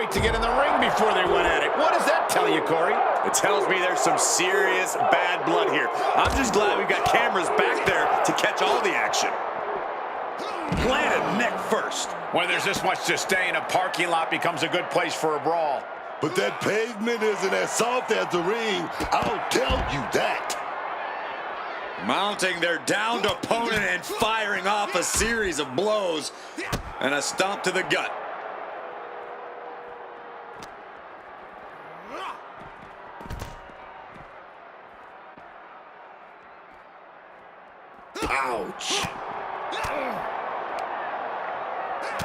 wait to get in the ring before they went at it. What does that tell you, Corey? It tells me there's some serious bad blood here. I'm just glad we've got cameras back there to catch all the action. Planted neck first. When there's this much to stay in, a parking lot becomes a good place for a brawl. But that pavement isn't as soft as the ring, I'll tell you that. Mounting their downed opponent and firing off a series of blows and a stomp to the gut. Ouch.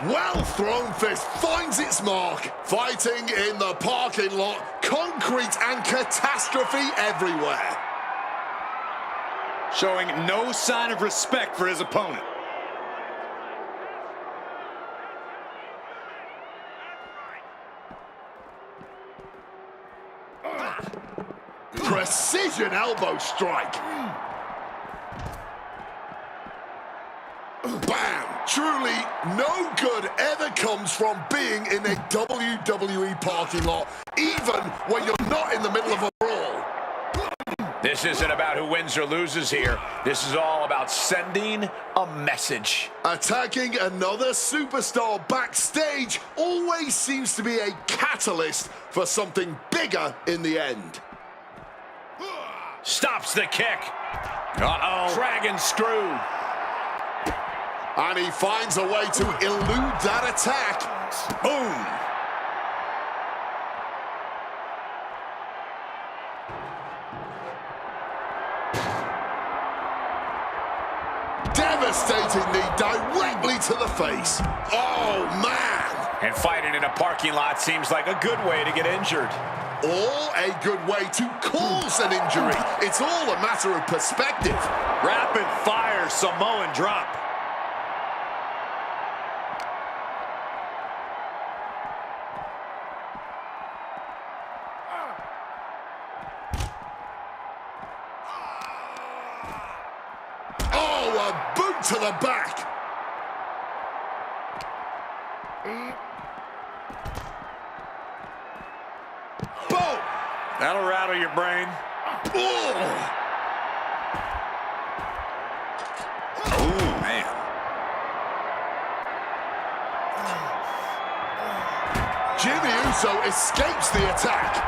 Well thrown fist finds its mark. Fighting in the parking lot. Concrete and catastrophe everywhere. Showing no sign of respect for his opponent. Precision elbow strike. Bam! Truly, no good ever comes from being in a WWE parking lot, even when you're not in the middle of a brawl. This isn't about who wins or loses here. This is all about sending a message. Attacking another superstar backstage always seems to be a catalyst for something bigger in the end. Stops the kick. Uh-oh. Dragon screw. And he finds a way to elude that attack. Boom. Devastating knee directly to the face. Oh, man. And fighting in a parking lot seems like a good way to get injured. Or a good way to cause an injury. It's all a matter of perspective. Rapid fire Samoan drop. Oh, a boot to the back. Boom. That'll rattle your brain. Oh. Oh, man. Jimmy Uso escapes the attack.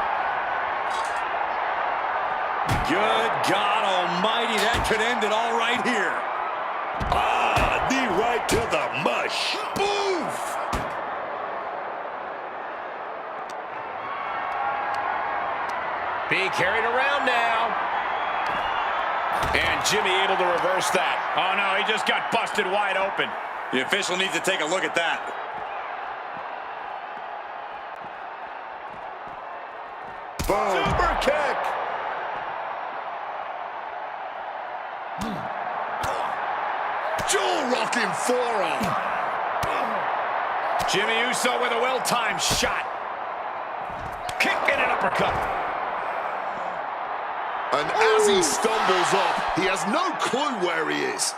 Good God almighty, that could end it all right here. Ah, knee right to the mush. Oof. Being carried around now. And Jimmy able to reverse that. Oh, no, he just got busted wide open. The official needs to take a look at that. Boom. Super kick. Jaw-rocking forearm. Jimmy Uso with a well-timed shot. Kick and an uppercut. And as he stumbles up, he has no clue where he is.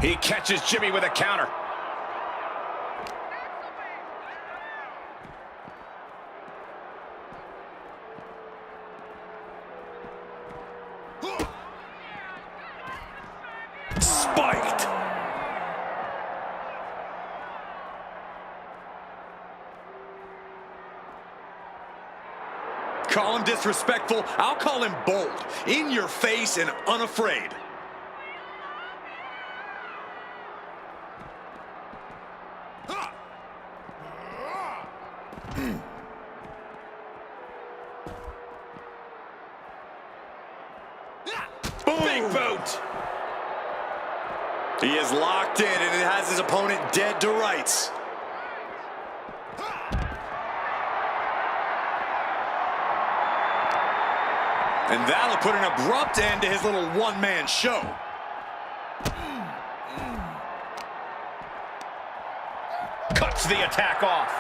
He catches Jimmy with a counter. Spiked. Call him disrespectful, I'll call him bold. In your face and unafraid. Big boot. He is locked in and it has his opponent dead to rights. And that'll put an abrupt end to his little one-man show. Cuts the attack off.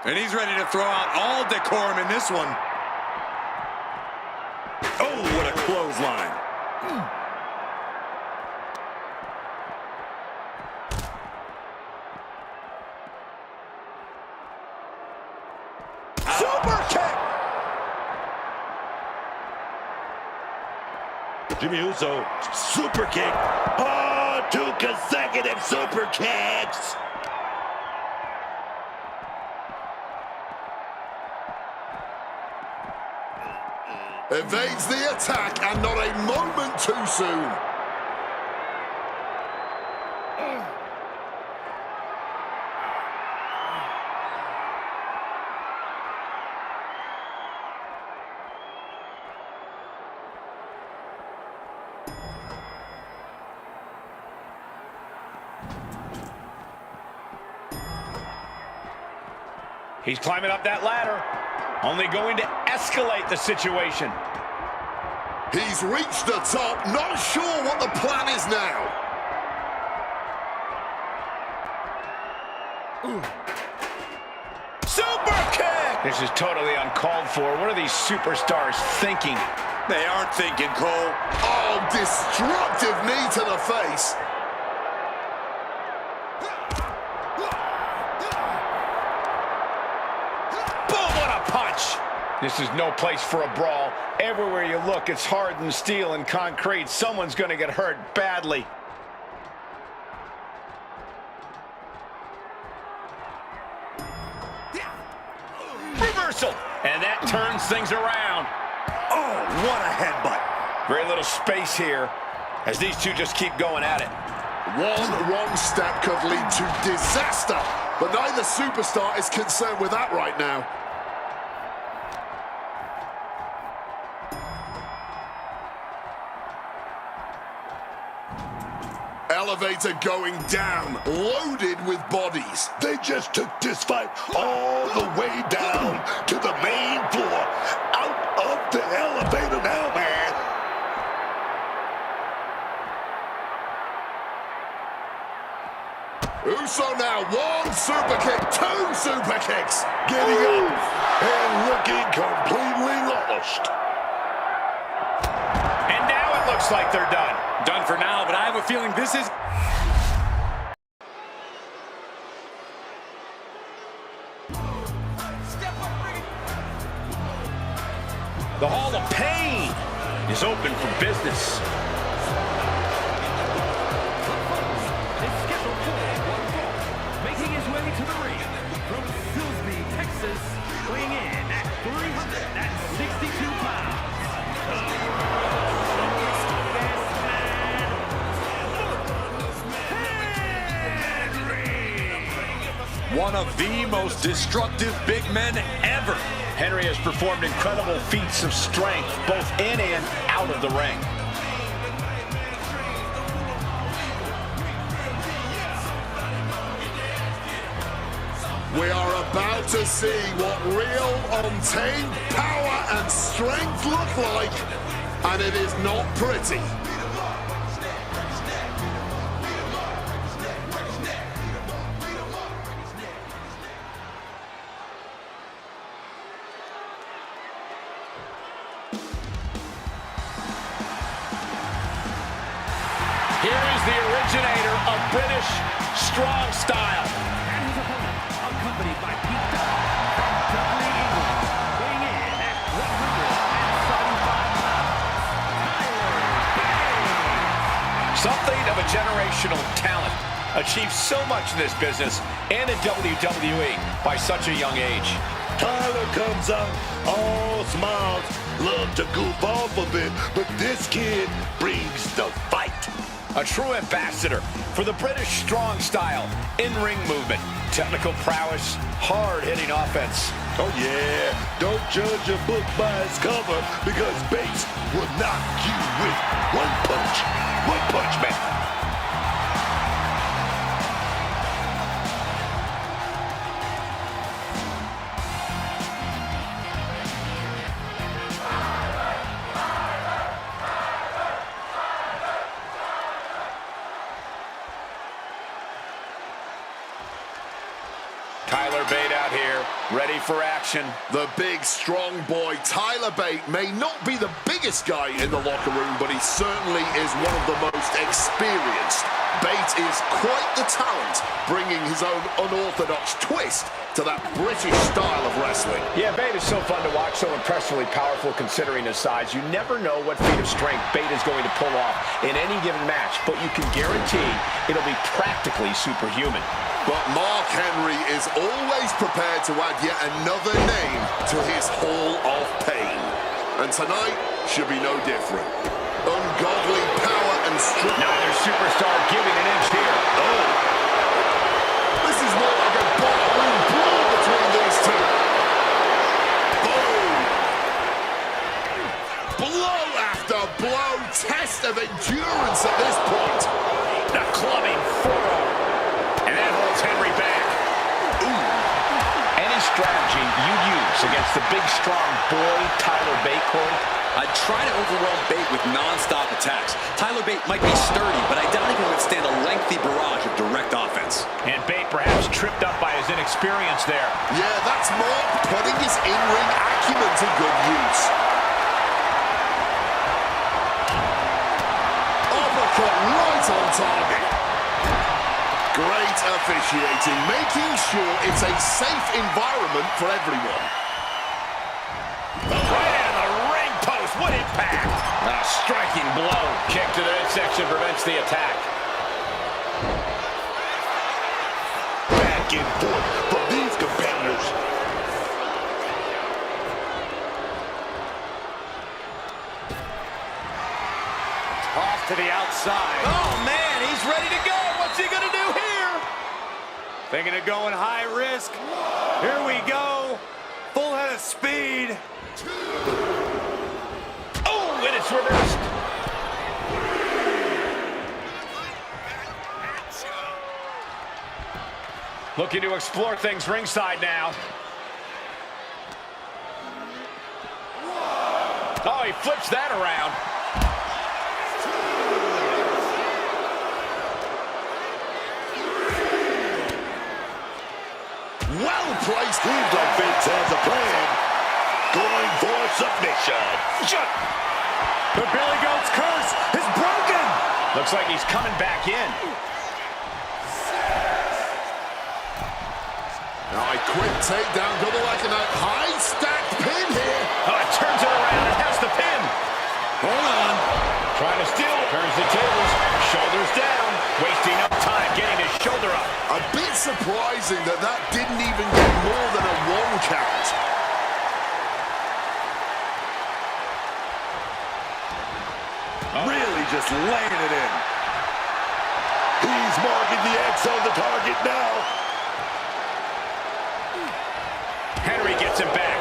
And he's ready to throw out all decorum in this one. Oh, what a clothesline. Super kick! Jimmy Uso, super kick. Oh, 2 consecutive super kicks. Evades the attack, and not a moment too soon. He's climbing up that ladder, only going to escalate the situation. He's reached the top, not sure what the plan is now. Super kick! This is totally uncalled for. What are these superstars thinking? They aren't thinking, Cole. Oh, destructive knee to the face. Boom, what a punch! This is no place for a brawl. Everywhere you look, it's hardened steel and concrete. Someone's going to get hurt badly. Reversal! And that turns things around. Oh, what a headbutt. Very little space here as these two just keep going at it. One wrong step could lead to disaster, but neither superstar is concerned with that right now. Elevator going down, loaded with bodies. They just took this fight all the way down to the main floor. Out of the elevator now, man. Uso now, 1 super kick, 2 super kicks. Getting up and looking completely lost. And now it looks like they're done. Done for now, but I have a feeling this is... The Hall of Pain is open for business. Making his way to the ring from Silsbee, Texas, weighing in at 362 pounds. one of the most destructive big men ever. Henry has performed incredible feats of strength, both in and out of the ring. We are about to see what real untamed power and strength look like, and it is not pretty. Here is the originator of British strong style. And his opponent, accompanied by Pete Dunne from Dublin, England, weighing in at 175 pounds, Tyler Bate. Something of a generational talent. Achieved so much in this business and in WWE by such a young age. Tyler comes out all smiles, love to goof off a bit, but this kid brings the fight. A true ambassador for the British strong style, in-ring movement, technical prowess, hard-hitting offense. Oh yeah, don't judge a book by its cover, because Bates will knock you with one punch. One punch, man. Tyler Bate out here Ready for action. The big, strong boy, Tyler Bate, may not be the biggest guy in the locker room, but he certainly is one of the most experienced. Bate is quite the talent, bringing his own unorthodox twist to that British style of wrestling. Yeah, Bate is so fun to watch, so impressively powerful considering his size. You never know what feat of strength Bate is going to pull off in any given match, but you can guarantee it'll be practically superhuman. But Mark Henry is always prepared to add yet another name to his Hall of Pain. And tonight should be no different. Ungodly power and strength. Neither superstar giving an inch here. Oh. This is more like a ballroom brawl between these two. Boom. Blow after blow. Test of endurance at this point. The clubbing forearm. And that holds Henry back. Ooh. Any strategy you use against the big, strong boy, Tyler Bate, Corey? I'd try to overwhelm Bate with non-stop attacks. Tyler Bate might be sturdy, but I doubt he can withstand a lengthy barrage of direct offense. And Bate perhaps tripped up by his inexperience there. Yeah, that's Mark putting his in-ring acumen to good use. Uppercut right on target. Great officiating, making sure it's a safe environment for everyone. Right into the ring post. What impact! A striking blow. Kick to the midsection prevents the attack. Back and forth from these competitors. Toss to the outside. Oh, man, he's ready to go. What's he going to do here? Thinking of going high risk. Here we go. Full head of speed. Oh, and it's reversed. Looking to explore things ringside now. Oh, he flips that around. Well-placed. Seems like Bates has a plan. Going for submission. The Billy Goat's curse is broken. Looks like he's coming back in. Now a quick takedown, double like a high stacked pin here. Oh, it turns it around and has the pin. Hold on. Trying to steal it. Turns the tables. Shoulders down. Wasting up time getting his shoulder up. A bit surprising that that didn't even get more than a 1 count. Really just laying it in. He's marking the X on the target now. Henry gets him back.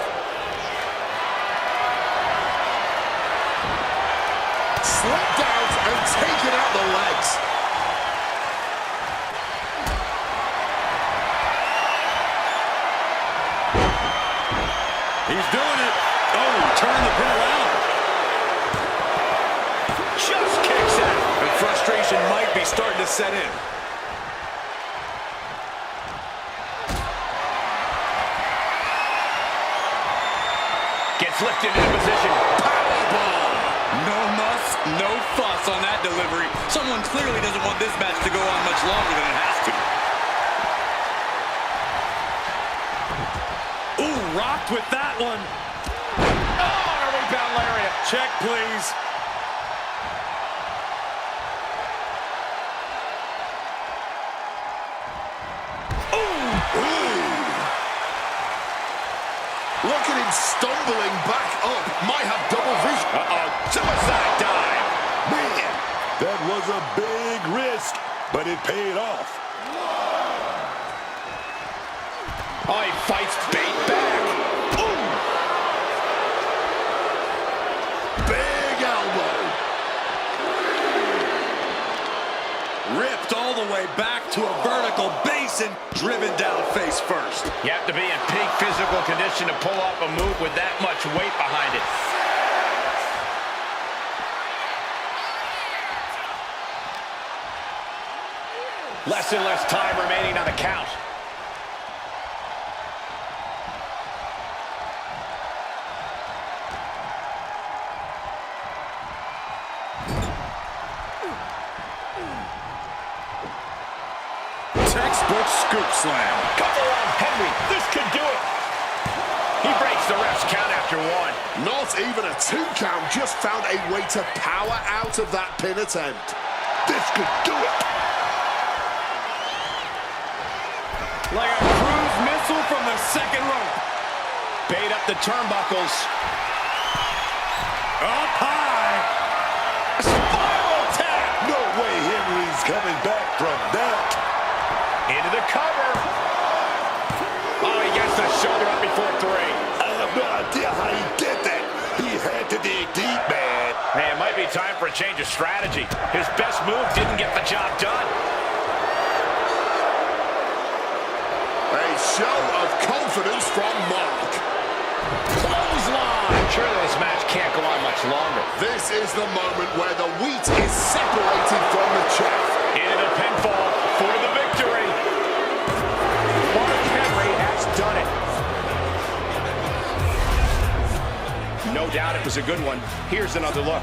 Slipped out and taken out the legs. He's doing it. Oh, turn the pin around. Just kicks it. And frustration might be starting to set in. Gets lifted into position. Powerbomb. No muss, no fuss on that delivery. Someone clearly doesn't want this match to go on much longer than it has to. Ooh, rocked with that one. Oh, and a rebound lariat. Check, please. Look at him stumbling back up. Might have double vision. Uh-oh, suicide dive. Man, that was a big risk, but it paid off. Oh, he fights Bate back. Ooh. Big elbow. Ripped all the way back to a vertical base and driven down face first. You have to be in peak physical condition to pull off a move with that much weight behind it. Less and less time remaining on the count. Textbook scoop slam. Come on, Henry. This could do it. He breaks the ref's count after one. Not even a 2 count, just found a way to power out of that pin attempt. This could do it. Like a cruise missile from the second rope. Bait up the turnbuckles. Up high. Spiral tap. No way Henry's coming back from that. Into the cover. Oh, he gets the shoulder up before 3. I have no idea how he did that. He had to dig deep, man. Man, it might be time for a change of strategy. His best move didn't get the job done. A show of confidence from Mark. Clothesline. I'm sure this match can't go on much longer. This is the moment where the wheat is separated from the chaff. Into the pinfall for the victory. Mark Henry has done it. No doubt it was a good one. Here's another look.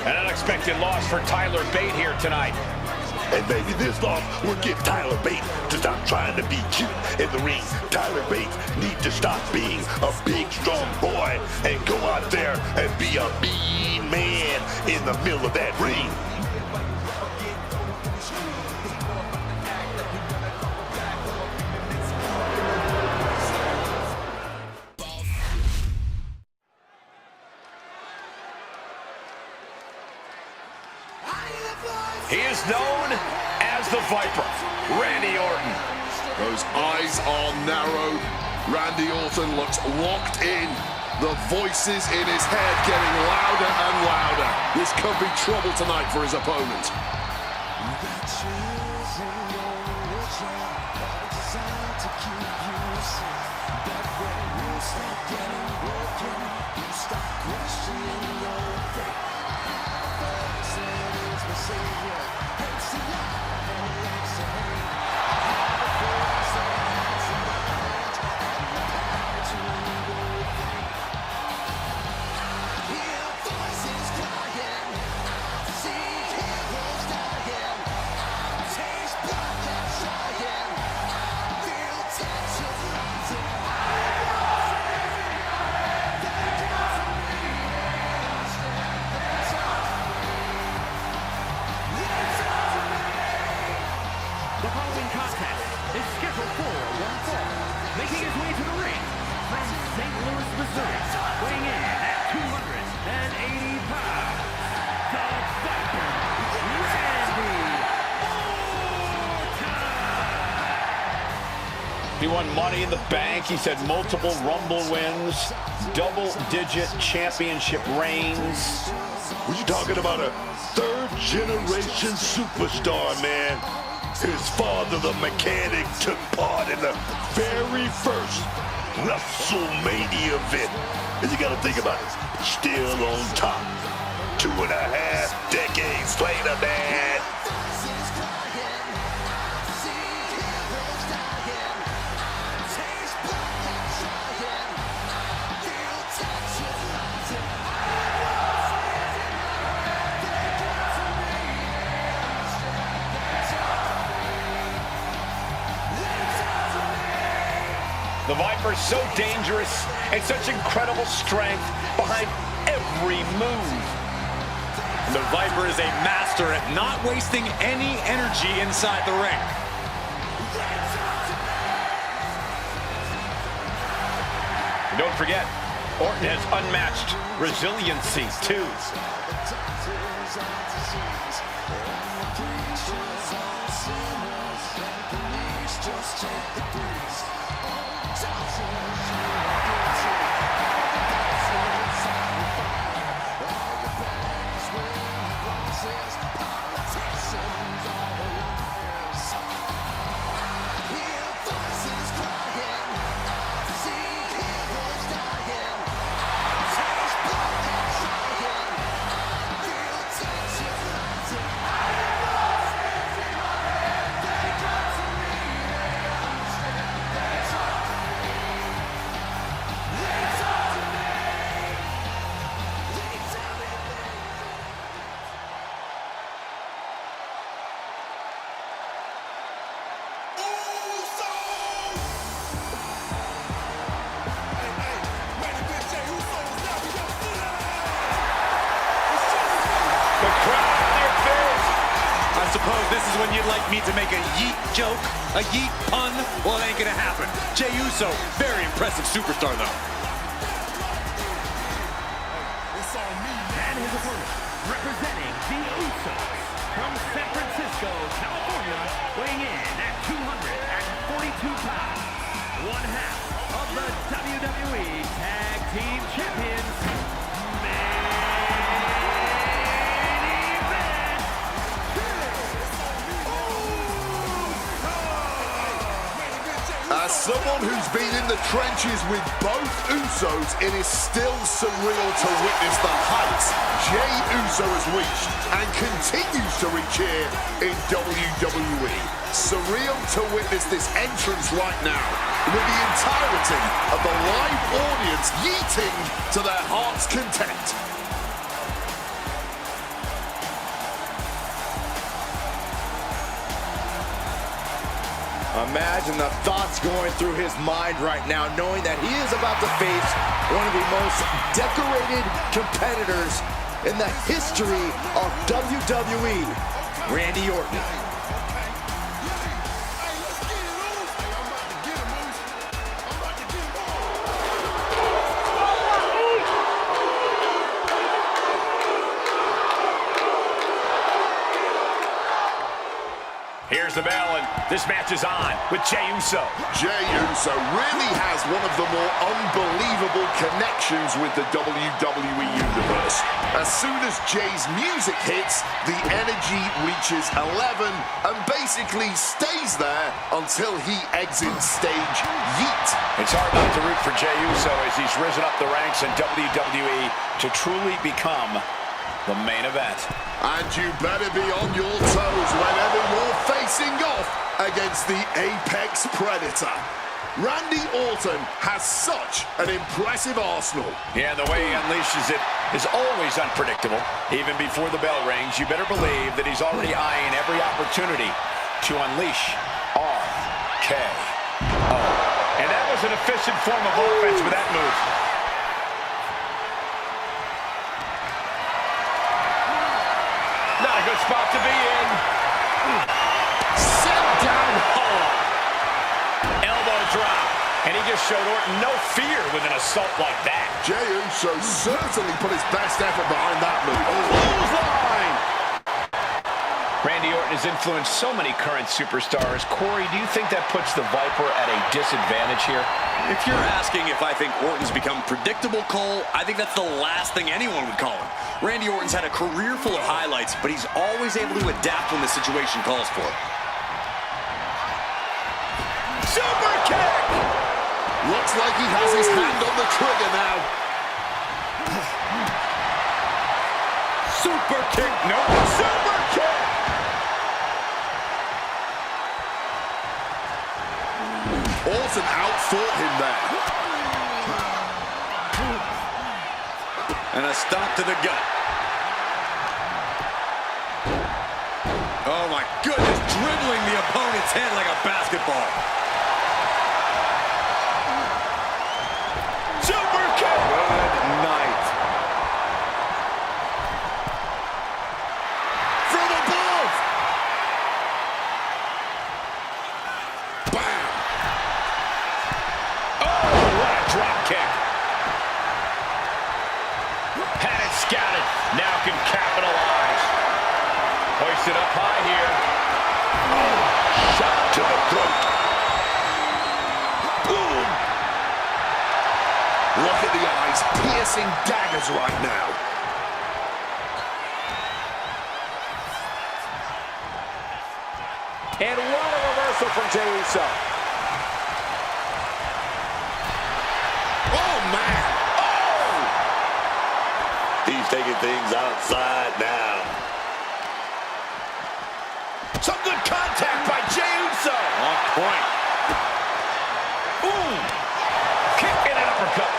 An unexpected loss for Tyler Bate here tonight. And maybe this loss will get Tyler Bate to stop trying to be cute in the ring. Tyler Bate needs to stop being a big, strong boy and go out there and be a mean man in the middle of that ring. He is known as the Viper, Randy Orton. Those eyes are narrowed. Randy Orton looks locked in. The voices in his head getting louder and louder. This could be trouble tonight for his opponent. The following contest is scheduled for one fall. Making his way to the ring from St. Louis, Missouri, weighing in at 280 pounds, the Viper, Randy Orton. He won Money in the Bank. He's had multiple Rumble wins, double-digit championship reigns. We're talking about a third-generation superstar, man. His father, the mechanic, took part in the very first WrestleMania event. And you gotta think about it, still on top. 2.5 decades later, man. The Viper's so dangerous and such incredible strength behind every move. The Viper is a master at not wasting any energy inside the ring. And don't forget, Orton has unmatched resiliency, too. Suppose this is when you'd like me to make a yeet joke, a yeet pun? Well, it ain't gonna happen. Jey Uso, very impressive superstar, though. And his opponent, representing the Usos, from San Francisco, California, weighing in at 242 pounds, one half of the WWE Tag Team Champions, As someone who's been in the trenches with both Usos, it is still surreal to witness the heights Jey Uso has reached and continues to reach here in WWE. Surreal to witness this entrance right now, with the entirety of the live audience yeeting to their heart's content. Imagine the thoughts going through his mind right now, knowing that he is about to face one of the most decorated competitors in the history of WWE, Randy Orton. Here's the bell, and this match is on with Jey Uso. Jey Uso really has one of the more unbelievable connections with the WWE Universe. As soon as Jey's music hits, the energy reaches 11 and basically stays there until he exits stage yeet. It's hard not to root for Jey Uso as he's risen up the ranks in WWE to truly become the main event. And you better be on your toes whenever you're facing off against the Apex Predator. Randy Orton has such an impressive arsenal. Yeah, the way he unleashes it is always unpredictable. Even before the bell rings, you better believe that he's already eyeing every opportunity to unleash RKO. And that was an efficient form of offense with that move. Not a good spot to be in. Set down hard. Elbow drop. And he just showed Orton no fear with an assault like that. Jey Uso certainly put his best effort behind that move. Clothesline! Randy Orton has influenced so many current superstars. Corey, do you think that puts the Viper at a disadvantage here? If you're asking if I think Orton's become predictable, Cole, I think that's the last thing anyone would call him. Randy Orton's had a career full of highlights, but he's always able to adapt when the situation calls for it. Super kick! Looks like he has his hand on the trigger now. Super kick. No. Super kick! Orton outfought him there. And a stop to the gut. Oh my goodness, dribbling the opponent's head like a basketball. Super kick! Good night. From above! Bam! Oh, what a drop kick. Had it scouted. Now can capitalize. Hoisted up high here. Oh, shot to the throat. chasing daggers right now. And what a reversal from Jey Uso. Oh, man. Oh! He's taking things outside now. Some good contact by Jey Uso. On point. Boom. Kick and an uppercut.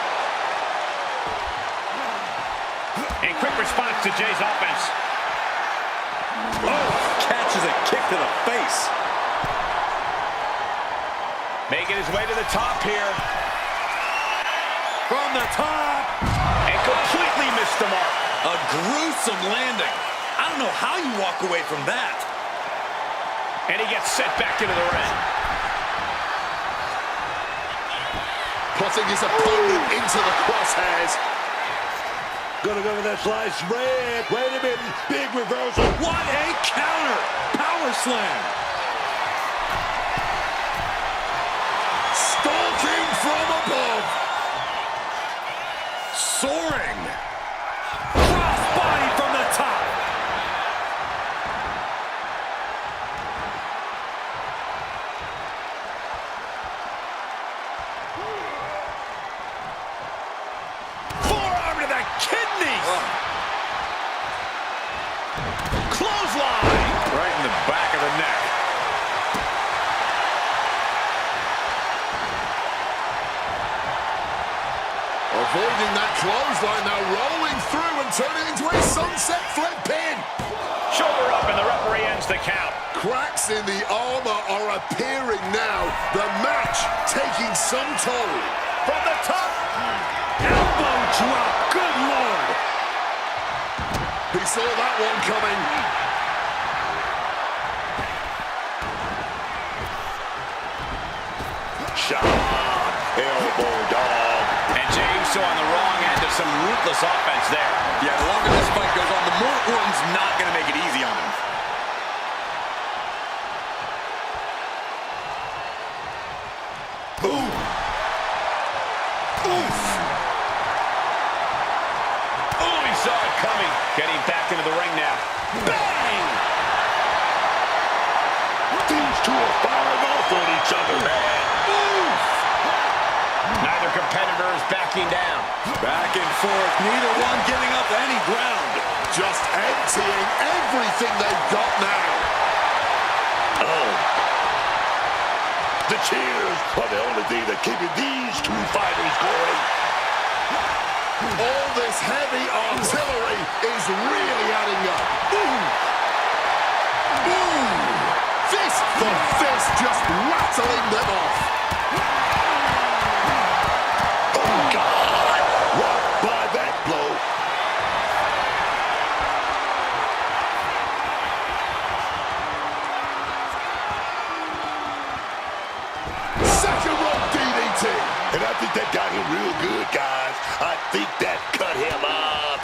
And quick response to Jay's offense. Oh, catches a kick to the face. Making his way to the top here. From the top. And completely missed the mark. A gruesome landing. I don't know how you walk away from that. And he gets sent back into the ring. Putting his opponent into the crosshairs. Gonna go with that slice spread. Wait a minute. Big reversal. What a counter. Power slam. Stalking from above. Soaring. Crossbody from the top. Forearm to the kidneys. Clothesline. Right in the back of the neck. Avoiding that clothesline, now rolling through and turning into a sunset flip pin. Shoulder up and the referee ends the count. Cracks in the armor are appearing now. The match taking some toll. From the top. Elbow drop. Good Lord. He saw that one coming. Shot. Elbow dog. And Jey Uso on the wrong end of some ruthless offense there. Yeah, the longer this fight goes on, the more Orton's not going to make it easy on him. Boom. Oof. Oh, he saw it coming. Getting back into the ring now. Bang! These two are firing off on each other, man. Oof! Neither competitor is backing down. Back and forth, neither one giving up any ground. Just emptying everything they've got now. Oh. The cheers are the only thing that keeping these two fighters going. All this heavy artillery is really adding up. Boom! Boom! Fist for fist, just rattling them off. Oh, God. Rocked by that blow. Second rope DDT. And I think that got him real good, guys. I think that cut him up.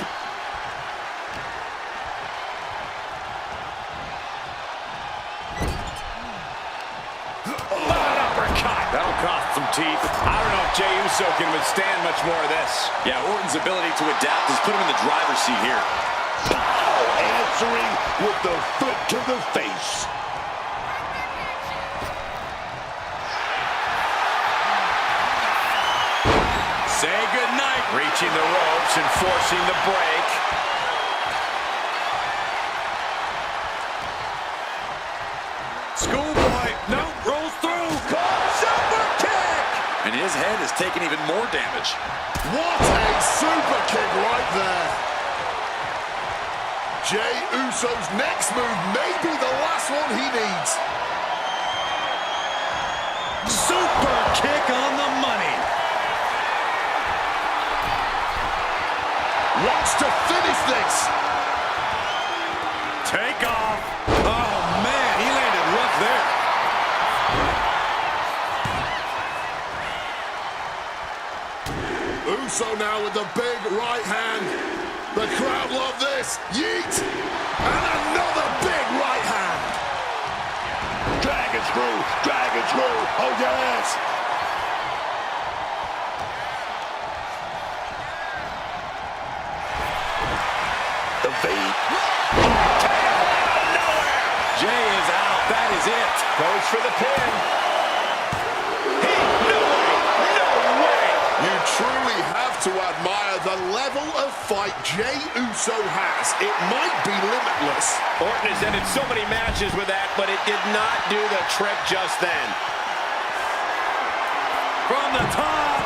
That'll cost some teeth. I don't know if Jey Uso can withstand much more of this. Yeah, Orton's ability to adapt has put him in the driver's seat here. Pow! Answering with the foot to the face. Say goodnight. Reaching the ropes and forcing the break. Schoolboy, no, rolls through. Super kick. And his head is taking even more damage. What a super kick right there. Jey Uso's next move may be the last one he needs. Super kick on the money. Wants to finish this. Take off. Oh, man, he landed rough there. Uso now with the big right hand. The crowd love this. Yeet. And another big right hand. Dragon screw. Dragon screw. Oh, yes. like Jey Uso has, it might be limitless. Orton has ended so many matches with that, but it did not do the trick just then. From the top.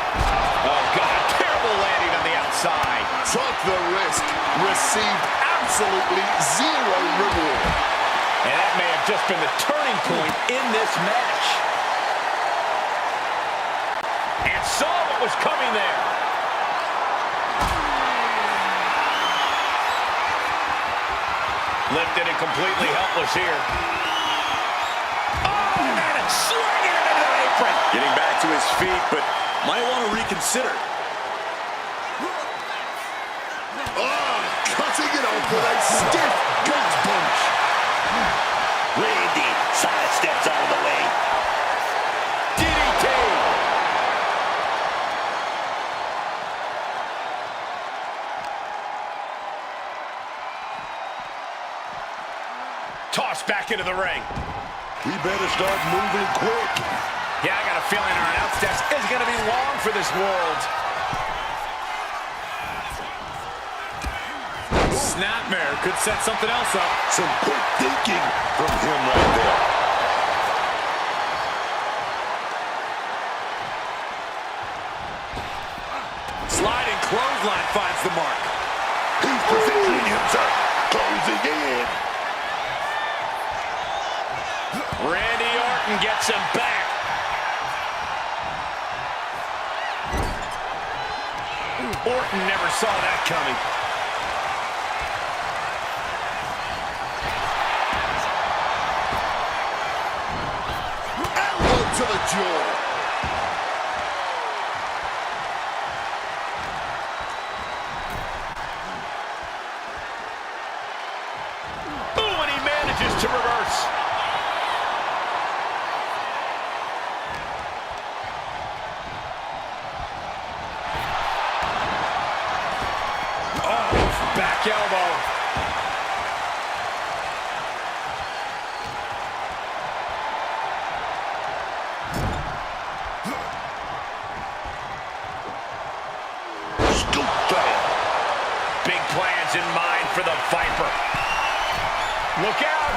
Oh, God, terrible landing on the outside. Took the risk, received absolutely zero reward. And that may have just been the turning point in this match. And saw what was coming there. Lifted and completely helpless here. Oh, man, slinging it into the apron. Getting back to his feet, but might want to reconsider. Oh, cutting it off with a stiff gut punch. Randy sidesteps out of the way. DDT. Tossed back into the ring. We better start moving quick. Yeah, I got a feeling our announce desk is going to be long for this world. Snapmare could set something else up. Some quick thinking from him right there. Sliding clothesline finds the mark. He's positioning himself, closing in. Randy Orton gets him back. Orton never saw that coming. Elbow to the jaw. Ooh, and he manages to reverse. Back elbow. Scoop down. Big plans in mind for the Viper. Look out.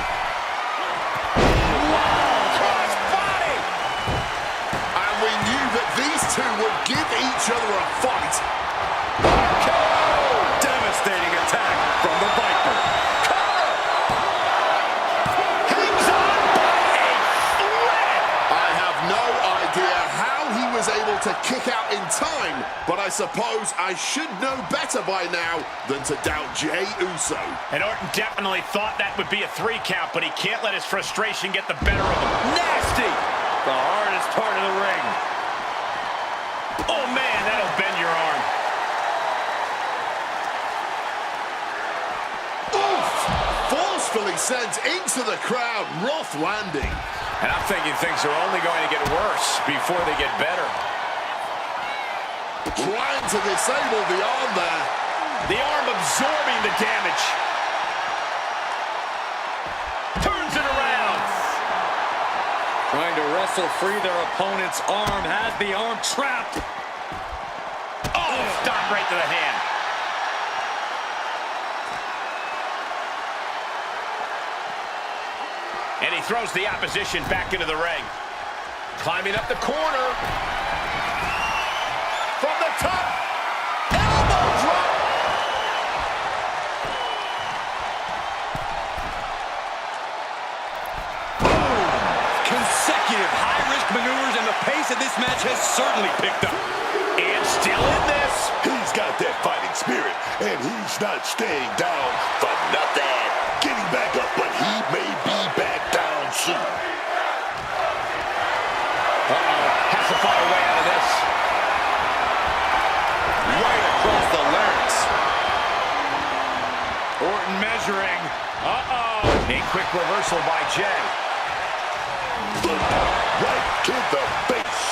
Wow, cross body. And we knew that these two would give each other a fight. Devastating attack from the Viper. Hangs on by a thread. I have no idea how he was able to kick out in time, but I suppose I should know better by now than to doubt Jey Uso. And Orton definitely thought that would be a 3 count, but he can't let his frustration get the better of him. Nasty! The hardest part of the ring. Oh, man, that'll bend your arm. Oof! Forcefully sent into the crowd, rough landing. And I'm thinking things are only going to get worse before they get better. Trying to disable the arm there. The arm absorbing the damage. Turns it around. Trying to wrestle free their opponent's arm. Has the arm trapped. Oh, stop right to the hand. And he throws the opposition back into the ring. Climbing up the corner. From the top. Elbow drop. Consecutive high-risk maneuvers, and the pace of this match has certainly picked up. And still in this. He's got that fighting spirit, and he's not staying down for nothing. Getting back up, but he may be back down soon. Has to find a way out of this. Right across the larynx. Orton measuring. A quick reversal by Jey. Right to the face.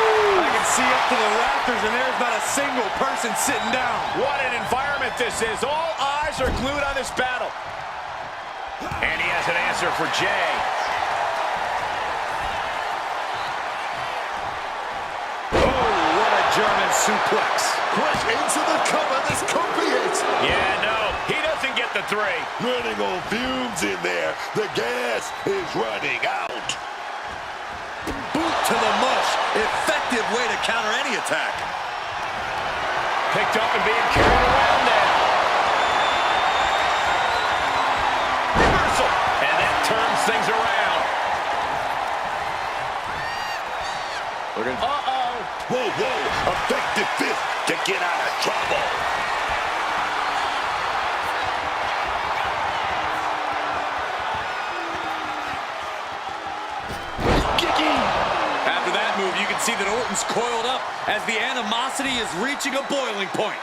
I can see up to the rafters, and there's not a single person sitting down. What an environment this is. All eyes are glued on this battle. And he has an answer for Jey. Oh, what a German suplex. Quick into the cover. This could be it. Yeah, no, he doesn't get the 3. Running on fumes in there. The gas is running out. Boot to the mush. Effective way to counter any attack. Picked up and being carried around now. Reversal. And that turns things around. Uh-oh. Whoa, whoa. Effective fist to get out of trouble. After that move, you can see that Orton's coiled up as the animosity is reaching a boiling point.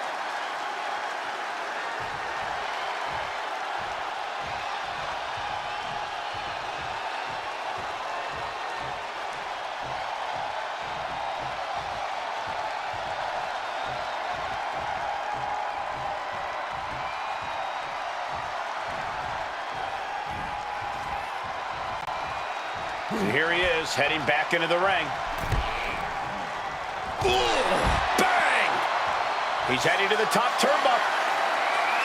And here he is, heading back into the ring. Ooh, bang! He's heading to the top turnbuckle.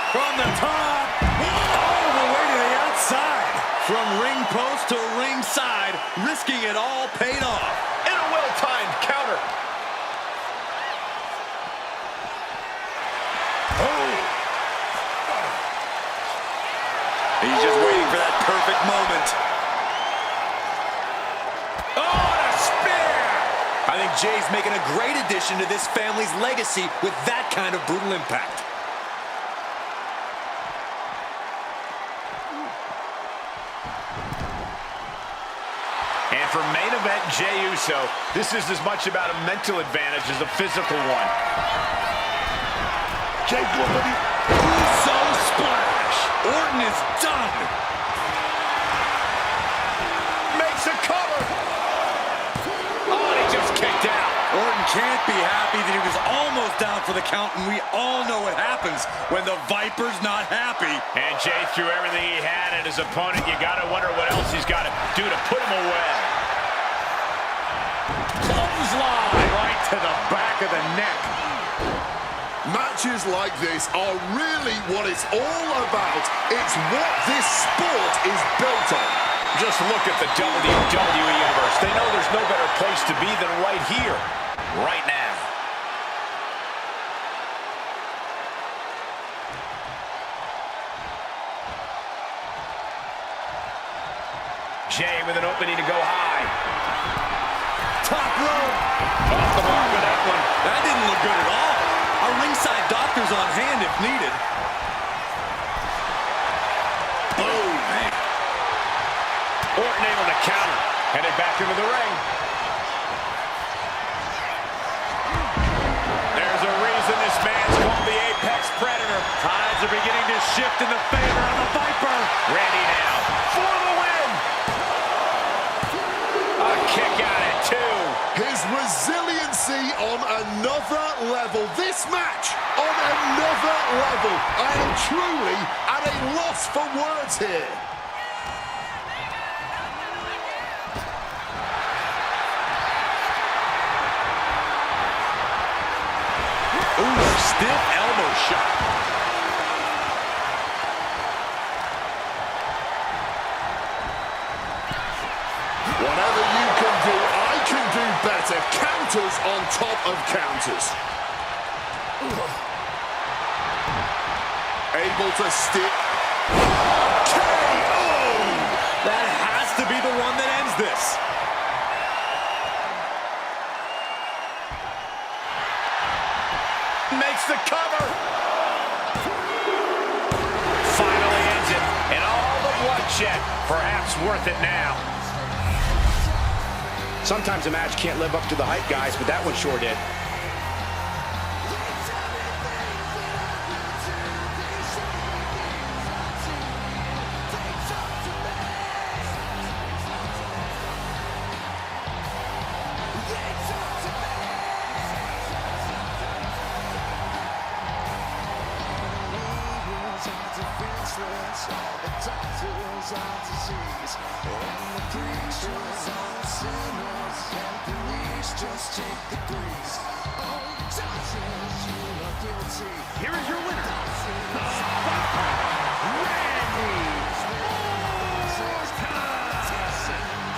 From the top, all the way to the outside. From ring post to ringside, risking it all paid off. And a well-timed counter. He's just waiting for that perfect moment. I think Jay's making a great addition to this family's legacy with that kind of brutal impact. And for main event Jey Uso, this is as much about a mental advantage as a physical one. Jey Uso splash. Orton is done. Makes a cover. Oh, and he just kicked out. Orton can't be happy that he was almost down for the count, and we all know what happens when the Viper's not happy. And Jey threw everything he had at his opponent. You gotta wonder what else he's got to do to put him away. Clothesline right to the back of the neck. Matches like this are really what it's all about. It's what this sport is built on. Just look at the WWE Universe. They know there's no better place to be than right here, right now. Jey with an opening to go high. Top rope. Off the mark with that one. That didn't look good at all. Our ringside doctor's on hand if needed. Boom. Orton able to counter. Headed back into the ring. There's a reason this man's called the Apex Predator. Tides are beginning to shift in the favor of the Viper. Randy now for the win. A kick out at 2. His resiliency on another level. This match on another level. I am truly at a loss for words here. Ooh, stiff elbow shot. Whatever you can do, I can do better. Counters on top of counters. Able to stick. KO! That has to be the one that ends this. Makes the cover. Finally ends it. And all the bloodshed, perhaps worth it now. Sometimes a match can't live up to the hype, guys, but that one sure did. Just take the breeze. Here is your winner, the Spartan, Randy Orton.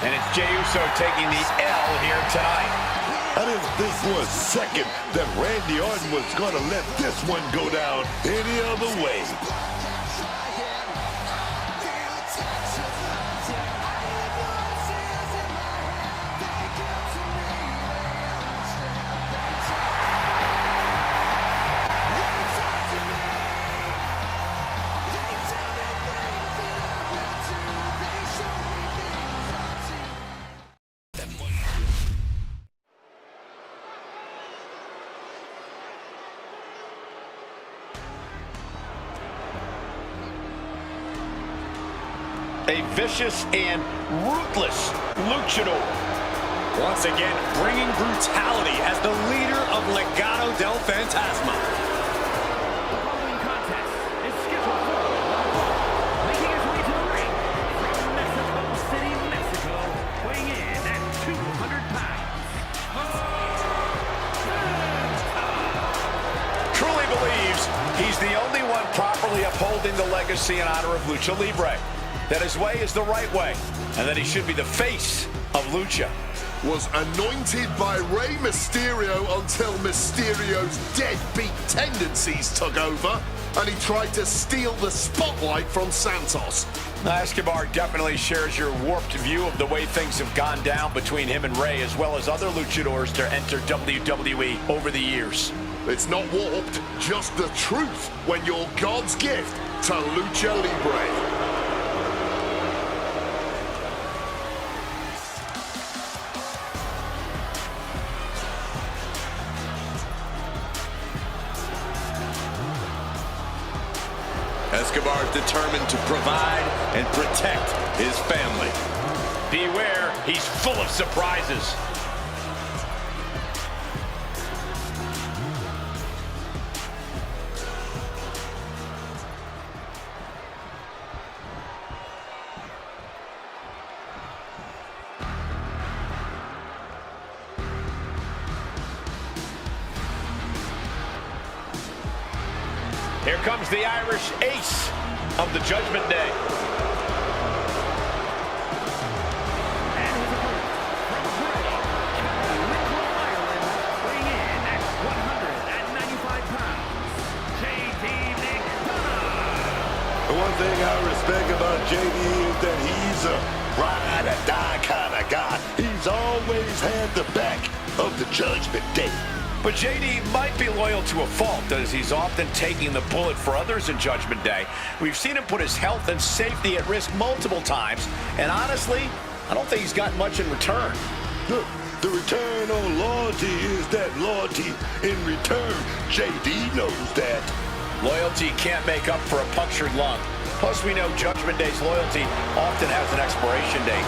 And it's Jey Uso taking the L here tonight. I didn't think for a second that Randy Orton was going to let this one go down any other way. A vicious and ruthless luchador. Once again, bringing brutality as the leader of Legado del Fantasma. The following contest is scheduled for one fall. Making his way to the ring from Mexico City, Mexico, weighing in at 200 pounds. Truly believes he's the only one properly upholding the legacy and honor of Lucha Libre. That his way is the right way, and that he should be the face of Lucha. Was anointed by Rey Mysterio until Mysterio's deadbeat tendencies took over, and he tried to steal the spotlight from Santos. Escobar definitely shares your warped view of the way things have gone down between him and Rey, as well as other luchadors to enter WWE over the years. It's not warped, just the truth when you're God's gift to Lucha Libre. Escobar is determined to provide and protect his family. Beware, he's full of surprises. Here comes the Irish ace of the Judgment Day. And his opponent from Bray, Wicklow, Ireland, weighing in at 195 pounds, JD McDonough. The one thing I respect about JD is that he's a ride or die kind of guy. He's always had the back of the Judgment Day. But JD might be loyal to a fault, as he's often taking the bullet for others in Judgment Day. We've seen him put his health and safety at risk multiple times, and honestly, I don't think he's gotten much in return. Look, the return on loyalty is that loyalty in return. JD knows that. Loyalty can't make up for a punctured lung. Plus, we know Judgment Day's loyalty often has an expiration date.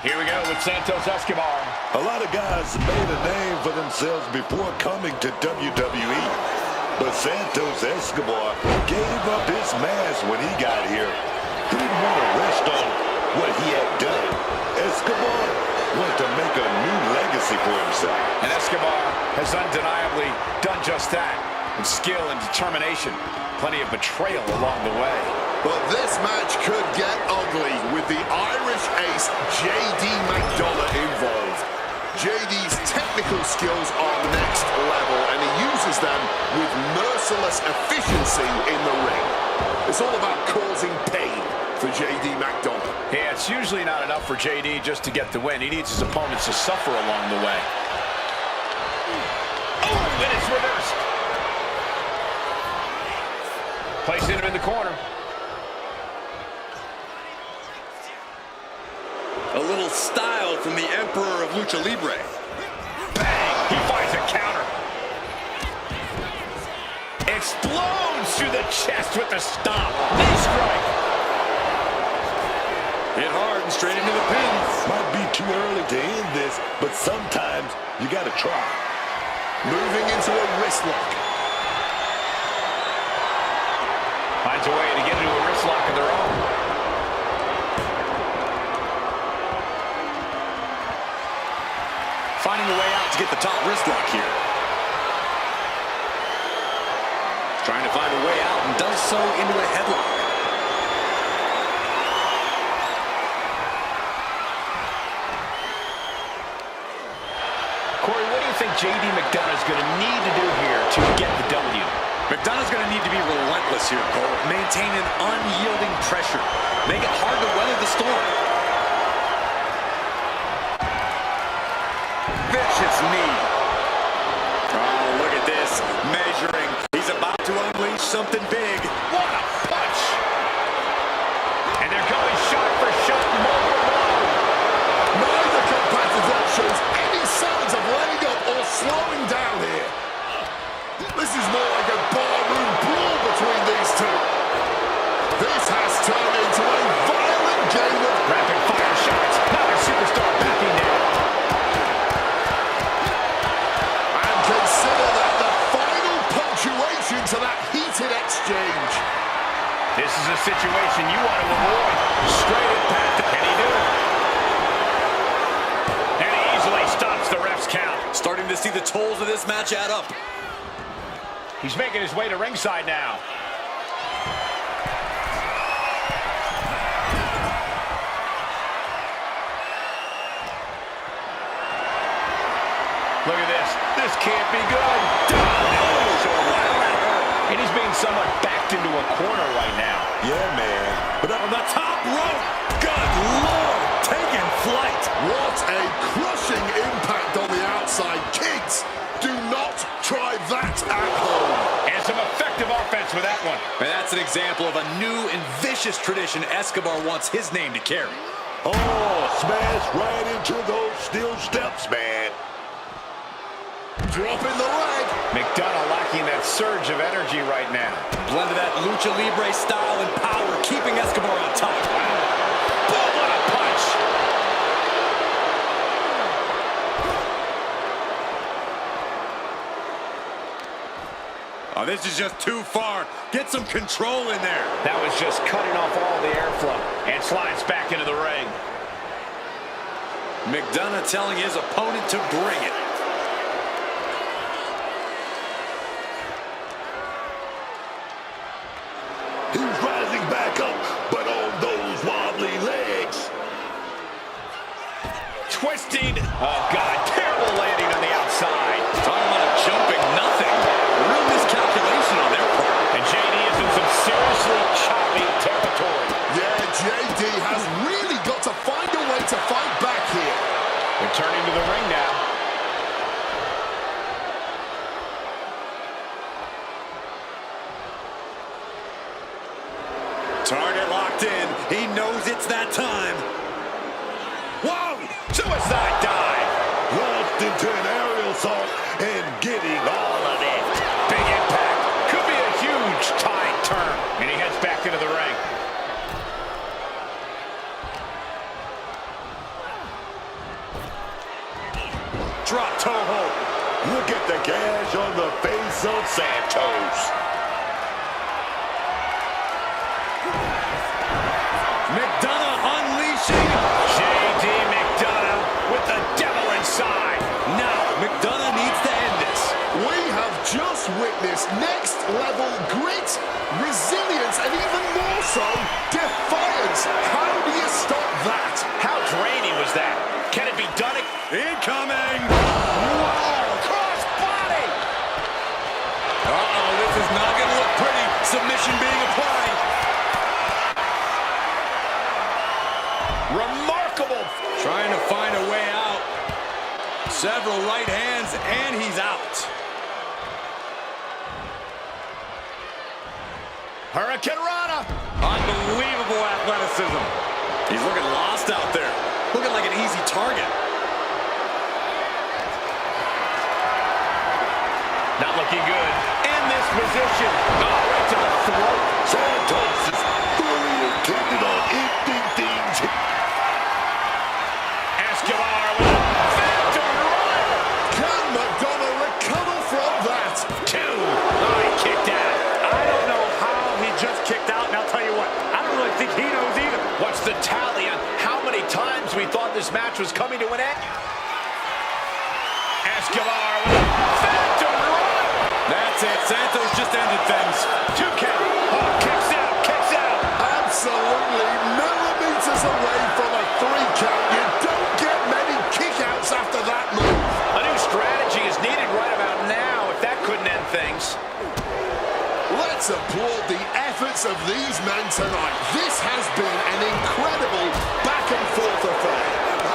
Here we go with Santos Escobar. A lot of guys made a name for themselves before coming to WWE. But Santos Escobar gave up his mask when he got here. He didn't want to rest on what he had done. Escobar wanted to make a new legacy for himself. And Escobar has undeniably done just that. With skill and determination. Plenty of betrayal along the way. But this match could get ugly with the Irish ace JD McDonough involved. JD's technical skills are next level, and he uses them with merciless efficiency in the ring. It's all about causing pain for JD McDonough. Yeah, it's usually not enough for JD just to get the win. He needs his opponents to suffer along the way. Oh, and it's reversed. Placing him in the corner. A little style from the Emperor of Lucha Libre. Bang! He finds a counter. chest with the stomp. Knee strike. Hit hard and straight into the pin. Might be too early to end this, but sometimes you gotta try. Moving into a wrist lock. Finds a way to get into a wrist lock of their own. Finding a way out to get the top wrist lock here. Trying to find a way out and does so into a headlock. Corey, what do you think J.D. McDonough's going to need to do here to get the W? McDonough's going to need to be relentless here, Cole. Maintain an unyielding pressure. Make it hard to weather the storm. Vicious knee. Oh, look at this. Measuring. He's about to unleash something big. What a punch! And they're going shot for shot, multiple blows. Neither competitor shows any signs of letting up or slowing down here. This is more like a barroom brawl between these two. This has turned into a violent game of Rapid fire shots. Now the superstar backing down. and consider that the final punctuation to that heated exchange. This is a situation you want to avoid. Straight impact. Can he do it? And he easily stops the ref's count. Starting to see the tolls of this match add up. He's making his way to ringside now. Look at this. This can't be good. And he's being somewhat backed into a corner right now. Yeah, man. But up on the top rope. Good Lord. Taking flight. What a crushing impact on the outside. Kids, do not try that at home. And some effective offense with that one. And that's an example of a new and vicious tradition Escobar wants his name to carry. Oh, smash right into those steel steps, man. Dropping the leg. McDonough lacking that surge of energy right now. Blend of that lucha libre style and power, keeping Escobar on top. Boom, what a punch. Oh, this is just too far. Get some control in there. That was just cutting off all the airflow. And slides back into the ring. McDonough telling his opponent to bring it. He's rising back up, but on those wobbly legs. Twisting. Oh, God. Terrible landing on the outside. Talking about jumping nothing. Real miscalculation on their part. And JD is in some seriously choppy territory. Yeah, JD has really got to find a way to fight back here. Returning to the ring now. Target locked in. He knows it's that time. Whoa! Suicide dive. Launched into an aerial assault and getting all of it. Big impact. Could be a huge tide turn. And he heads back into the ring. Drop toe hold. Look at the gash on the face of Santos. McDonough unleashing. J.D. McDonough with the devil inside. Now, McDonough needs to end this. We have just witnessed next level grit, resilience, and even more so, defiance. How do you stop that? How draining was that? Can it be done? Incoming. Whoa! Cross body! Uh-oh, this is not going to look pretty. Submission being applied. Remarkable. Trying to find a way out. Several right hands, and he's out. Hurricane Rana. Unbelievable athleticism. He's looking lost out there. Looking like an easy target. Not looking good. In this position. Oh, right to the throat. match was coming to an end. Escobar with a phantom run. That's it. Santos just ended things. 2 count. Oh, kicks out, kicks out. Absolutely millimeters away from a 3 count. You don't get many kickouts after that move. A new strategy is needed right about now if that couldn't end things. Let's applaud the efforts of these men tonight. This has been an incredible back-and-forth affair.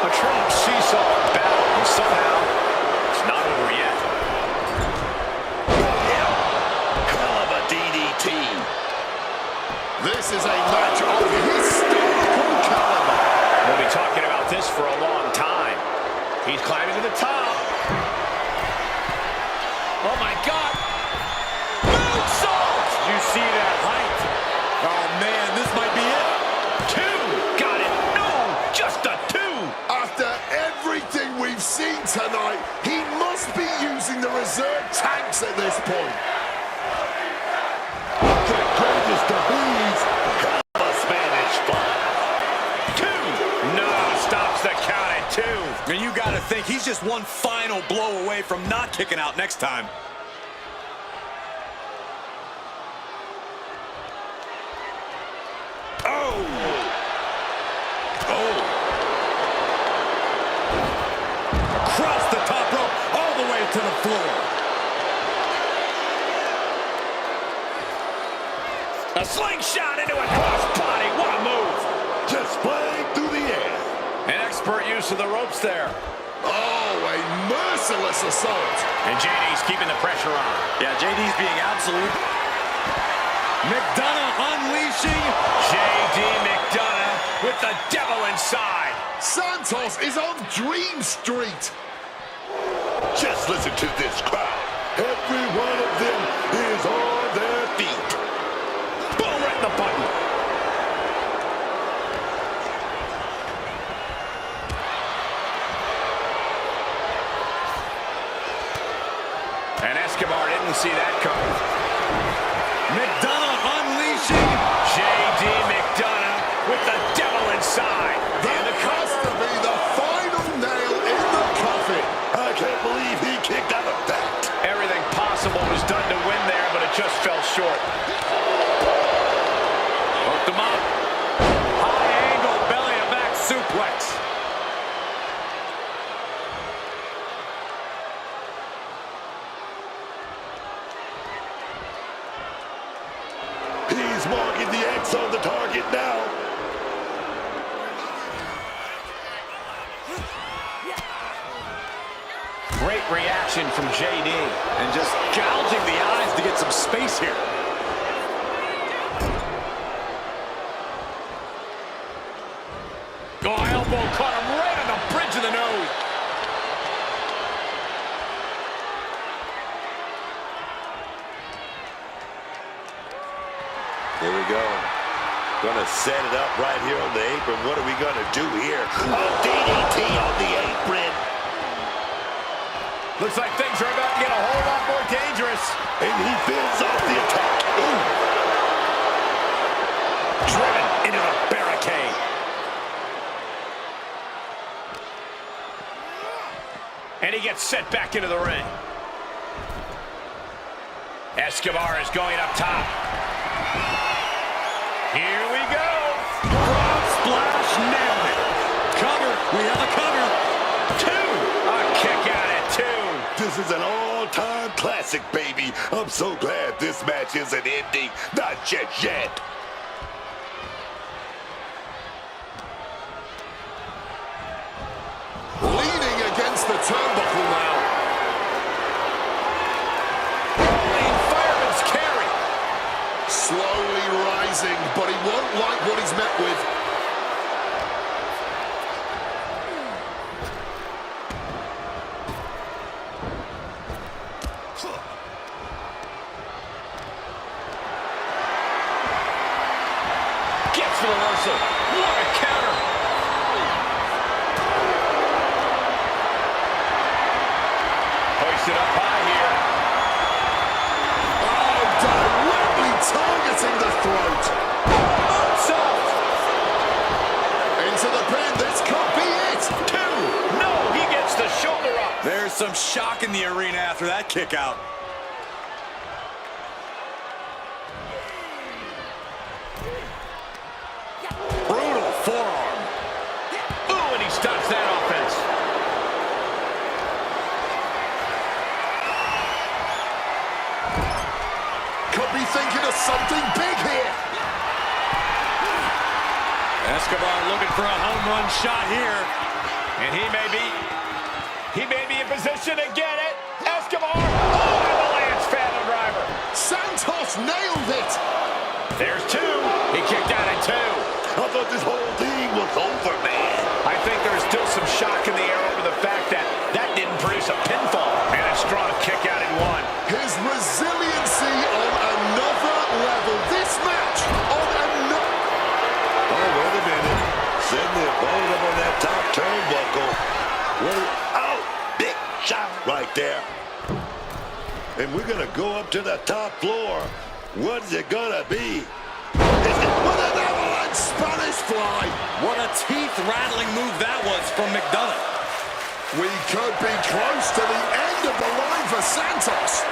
A true seesaw battle, and somehow it's not over yet. Hell of a DDT. This is a match of historical caliber. We'll be talking about this for a long time. He's climbing to the top. Oh, my God. Moonsault! Did you see that height? Oh, man, this might be it. 2. Got it. No, just a 2. After everything we've seen tonight, he must be using the reserve tanks at this point. The greatest of these. Hell of a Spanish fly. 2. No, stops the count at 2. And you got to think he's just one final blow away from not kicking out next time. Across the top rope, all the way to the floor. A slingshot into a crossbody. What a move. Just flying through the air. An expert use of the ropes there. Oh, a merciless assault. And JD's keeping the pressure on. Yeah, JD's being absolute. McDonough unleashing. JD McDonough with the devil inside. Santos is on Dream Street. Just listen to this crowd. Every one of them is on their feet. Boom, right in the button. And Escobar didn't see that coming. McDonough unleashing. JD McDonough with the devil inside. That has to be the final nail in the coffin. I can't believe he kicked out of that. Everything possible was done to win there, but it just fell short. Hooked him up. High angle belly to back suplex. He's marking the X on the target now. Great reaction from JD. And just gouging the eyes to get some space here. Oh, elbow caught him right on the bridge of the nose. Here we go. Gonna set it up right here on the apron. What are we gonna do here? A DDT on the apron. Looks like things are about to get a whole lot more dangerous. And he fends off the attack. Ooh. Driven into the barricade. And he gets set back into the ring. Escobar is going up top. Here we go. Frog splash, nailed it. Cover, we have a cover. 2. A kick out at 2. This is an all-time classic, baby. I'm so glad this match isn't ending. Not just yet. Leaning against the turnbuckle now. Rolling fireman's carry. Slowly rising, but he won't like what he's met with. Gets the reversal. What a counter. Hoisted up high here. Oh, directly targeting the throat. Moonsault. was some shock in the arena after that kick out. Brutal forearm. Ooh, and he stops that offense. Could be thinking of something big here. Escobar looking for a home run shot here. And he may be in position to get it. Escobar, avalanche phantom driver. Santos nailed it. There's two. He kicked out at two. I thought this whole thing was over, man. I think there's still some shock in the air over the fact that that didn't produce a pinfall. And a strong kick out in one. His resiliency on another level. This match on another. Oh, wait a minute. Send the opponent up on that top turnbuckle. Oh, big shot right there. And we're going to go up to the top floor. What's it going to be? With an avalanche Spanish fly. What a teeth-rattling move that was from McDonough. We could be close to the end of the line for Santos.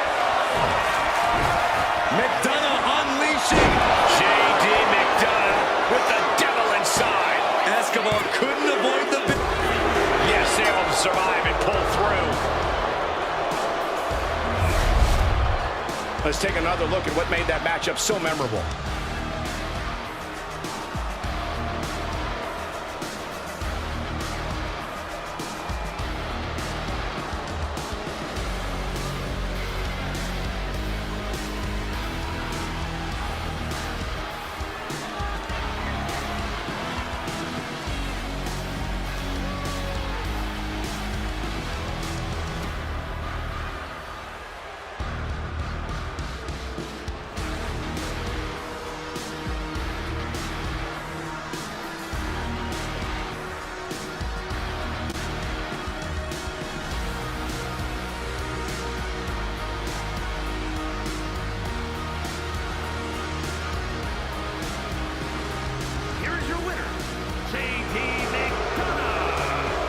McDonough unleashing. J.D. McDonough with the devil inside. Escobar couldn't avoid the... Yes, able to survive and pull through. Let's take another look at what made that matchup so memorable.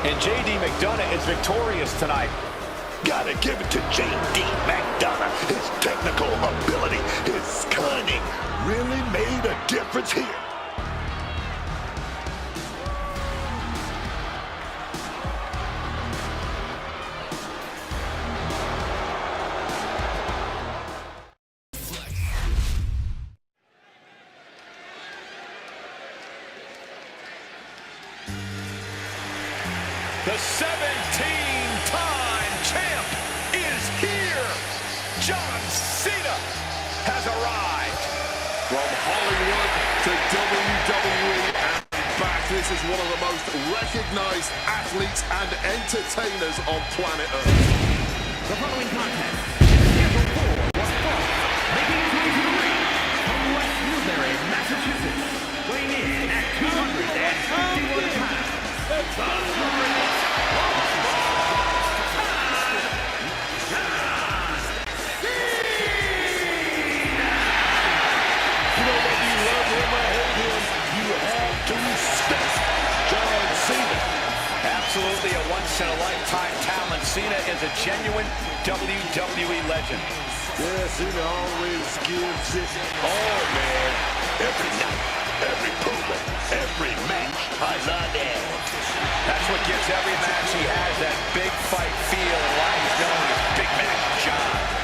And J.D. McDonough is victorious tonight. Gotta give it to J.D. McDonough. His technical ability, his cunning really made a difference here. The 17-time champ is here. John Cena has arrived. From Hollywood to WWE and back, this is one of the most recognized athletes and entertainers on planet Earth. The following contest is scheduled for one fall. Making his way to the ring from West Newbury, Massachusetts, weighing in at 251 pounds. Absolutely a once-in-a-lifetime talent. Cena is a genuine WWE legend. Yeah, Cena always gives it all, man. Every night, every program, every match. I love that. That's what gives every match he has that big fight feel and why he's known as Big Mac John.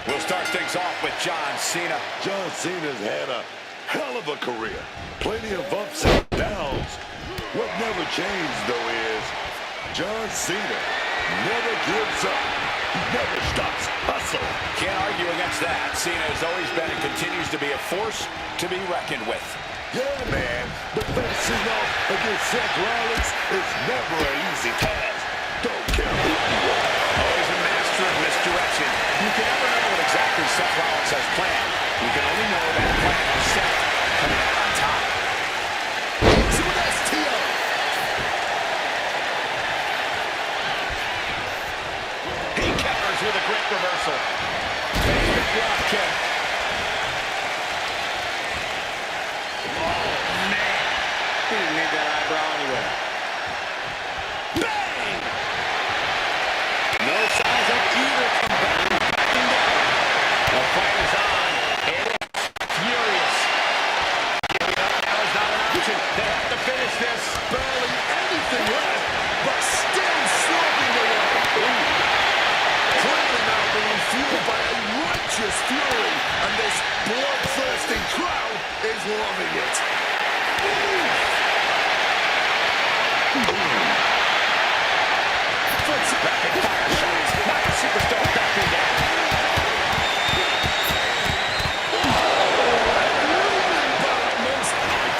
We'll start things off with John Cena. John Cena's had a hell of a career. Plenty of ups and downs. What never changed, though, is John Cena never gives up. He never stops hustling. Can't argue against that. Cena has always been and continues to be a force to be reckoned with. Yeah, man, but facing off against Seth Rollins is never an easy task. Don't care who you are. Always a master of misdirection. You can never know what exactly Seth Rollins has planned. You can only know that plan is set coming out on top. To an STO. He counters with a great reversal. Big drop kick. He didn't need that eyebrow anyway. Bang! No signs of either combatant backing down. The fight is on. It is furious. Giving up now is not an option. They have to finish this. Barely anything left, but still slugging away. Clearly now being fueled by a righteous fury, and this bloodthirsty crowd is loving it. Flips it back and fire shots. Now the superstar backing down. Developments.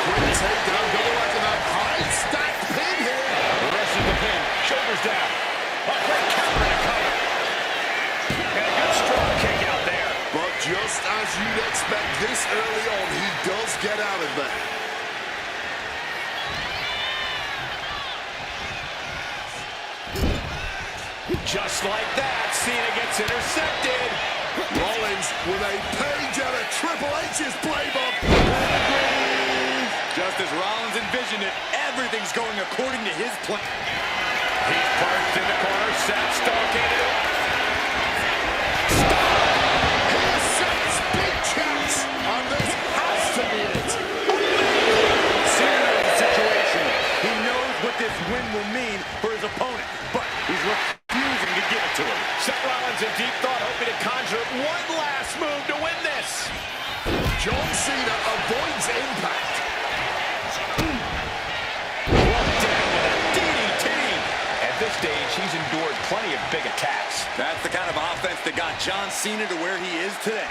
Quick takedown going after that high stacked pin here. The rest of the pin. Shoulders down. A great counter and a cover. And a good strong kick out there. But just as you'd expect this early on, he does get out of there. Just like that, Cena gets intercepted. Rollins with a page out of Triple H's playbook. Just as Rollins envisioned it, everything's going according to his plan. He's perched in the corner, set, stalking it. Here sets big chance, and this has to be it. Cena knows the situation. He knows what this win will mean for his opponent, but he's refusing to give it to him. Seth Rollins in deep thought, hoping to conjure up one last move to win this. John Cena avoids impact. Brought down with a DDT. At this stage, he's endured plenty of big attacks. That's the kind of offense that got John Cena to where he is today.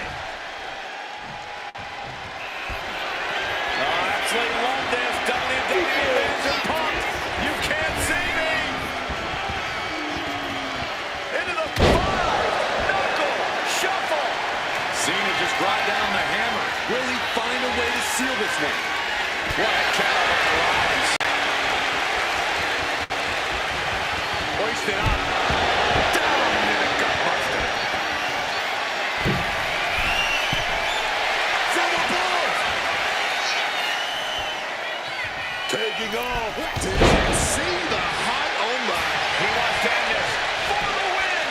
Absolutely love this. WWE fans are pumped. You can't see me. Into the five-knuckle shuffle. Cena just brought down the hammer. Will he find a way to seal this one? What a counter by Rollins. Hoisted up. Down in a gutbuster. From above. Taking off. Did you see the height on that? He wants to end this for the win.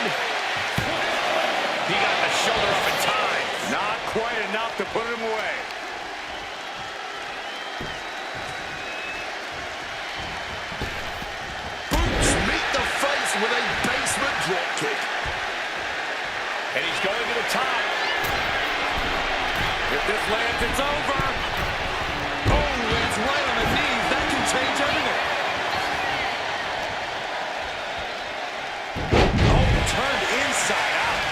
He got the shoulder up in time. Not quite enough to put him away. Boots meet the face with a basement drop kick. And he's going to the top. If this lands, it's over. Oh, lands right on the knees. That can change everything. Oh, turned inside out.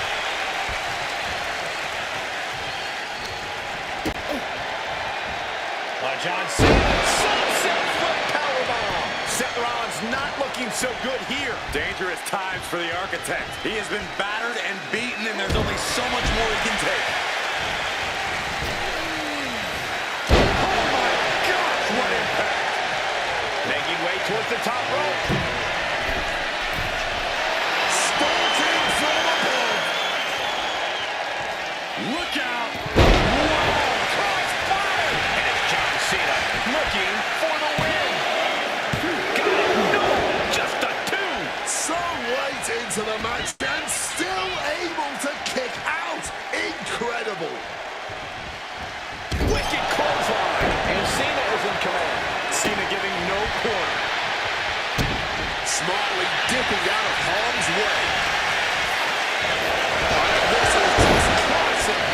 John Cena, sunset flip powerbomb. Seth Rollins not looking so good here. Dangerous times for the Architect. He has been battered and beaten, and there's only so much more he can take. Oh my gosh, what impact. Making way towards the top rope. Starting from above. Look out. Whoa, crossfire. And it's John Cena looking for the win. Got it. No, just a two. So late into the match and still able to kick out. Incredible. Wicked clothesline. And Cena is in command. Cena giving no quarter. Smartly dipping out of harm's way. This is just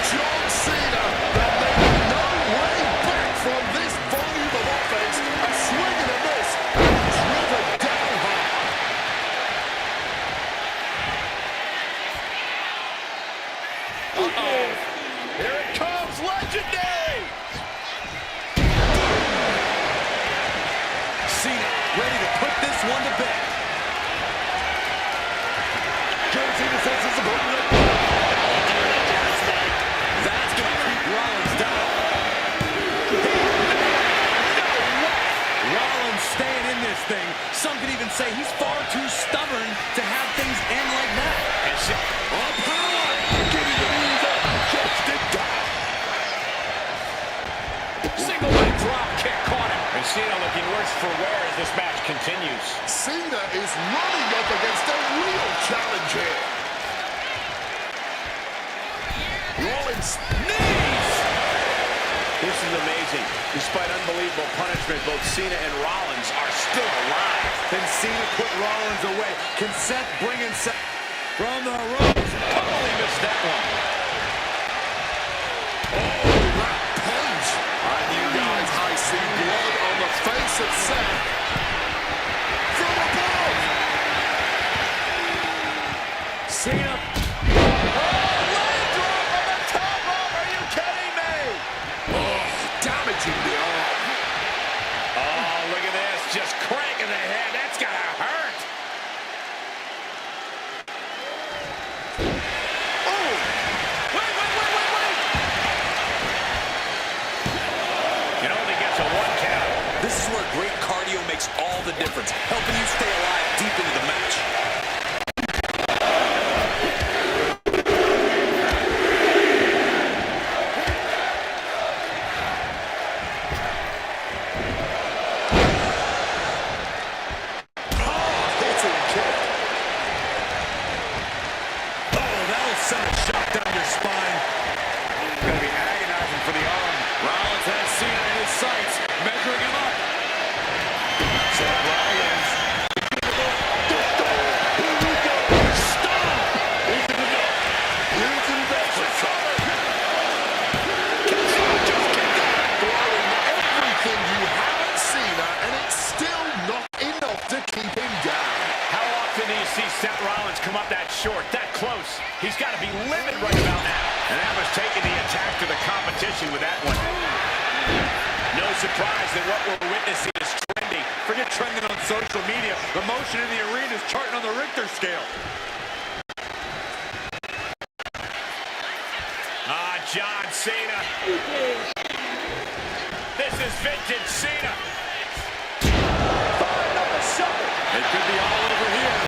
John Cena, there may be no way back from this volume of offense. A swing and a miss, and driven down hard. Uh-oh. Here it comes, legendary! Cena ready to put this one to bed. John Cena says it's about That's going to keep Rollins down. Rollins staying in this thing. Some could even say he's far too stubborn to have things end like that. And on power. Getting the knees up just in time. single leg drop kick caught him. And Cena looking worse for wear as this match continues. Cena is running up against a real challenge here. Rollins, Knees! This is amazing. Despite unbelievable punishment, both Cena and Rollins are still alive. Then Cena put Rollins away. Can Seth bring in Seth From the ropes. Totally missed that one. that punch. And you guys, I see blood on the face of Seth. From above. Cena. Damaging the arm. Oh, look at this. Just cranking the head. That's gotta hurt. Oh! Wait! It only gets a 1 count. This is where great cardio makes all the difference, helping you stay alive deep into the match. Send a shot down your spine. Gonna be agonizing for the arm. Rollins has Cena in his sights, measuring him up. Seth Rollins. Here we go. Stop. Is it enough? Here's the investment. Just kick out. Throwing everything you haven't seen, and it's still not enough to keep him down. How often do you see Seth Rollins come up that short, that close? He's got to be livid right about now. And that was taking the attack to the competition with that one. No surprise that what we're witnessing is trending. Forget trending on social media. The motion in the arena is charting on the Richter scale. John Cena. This is vintage Cena. Firing up a shot. It could be all over here.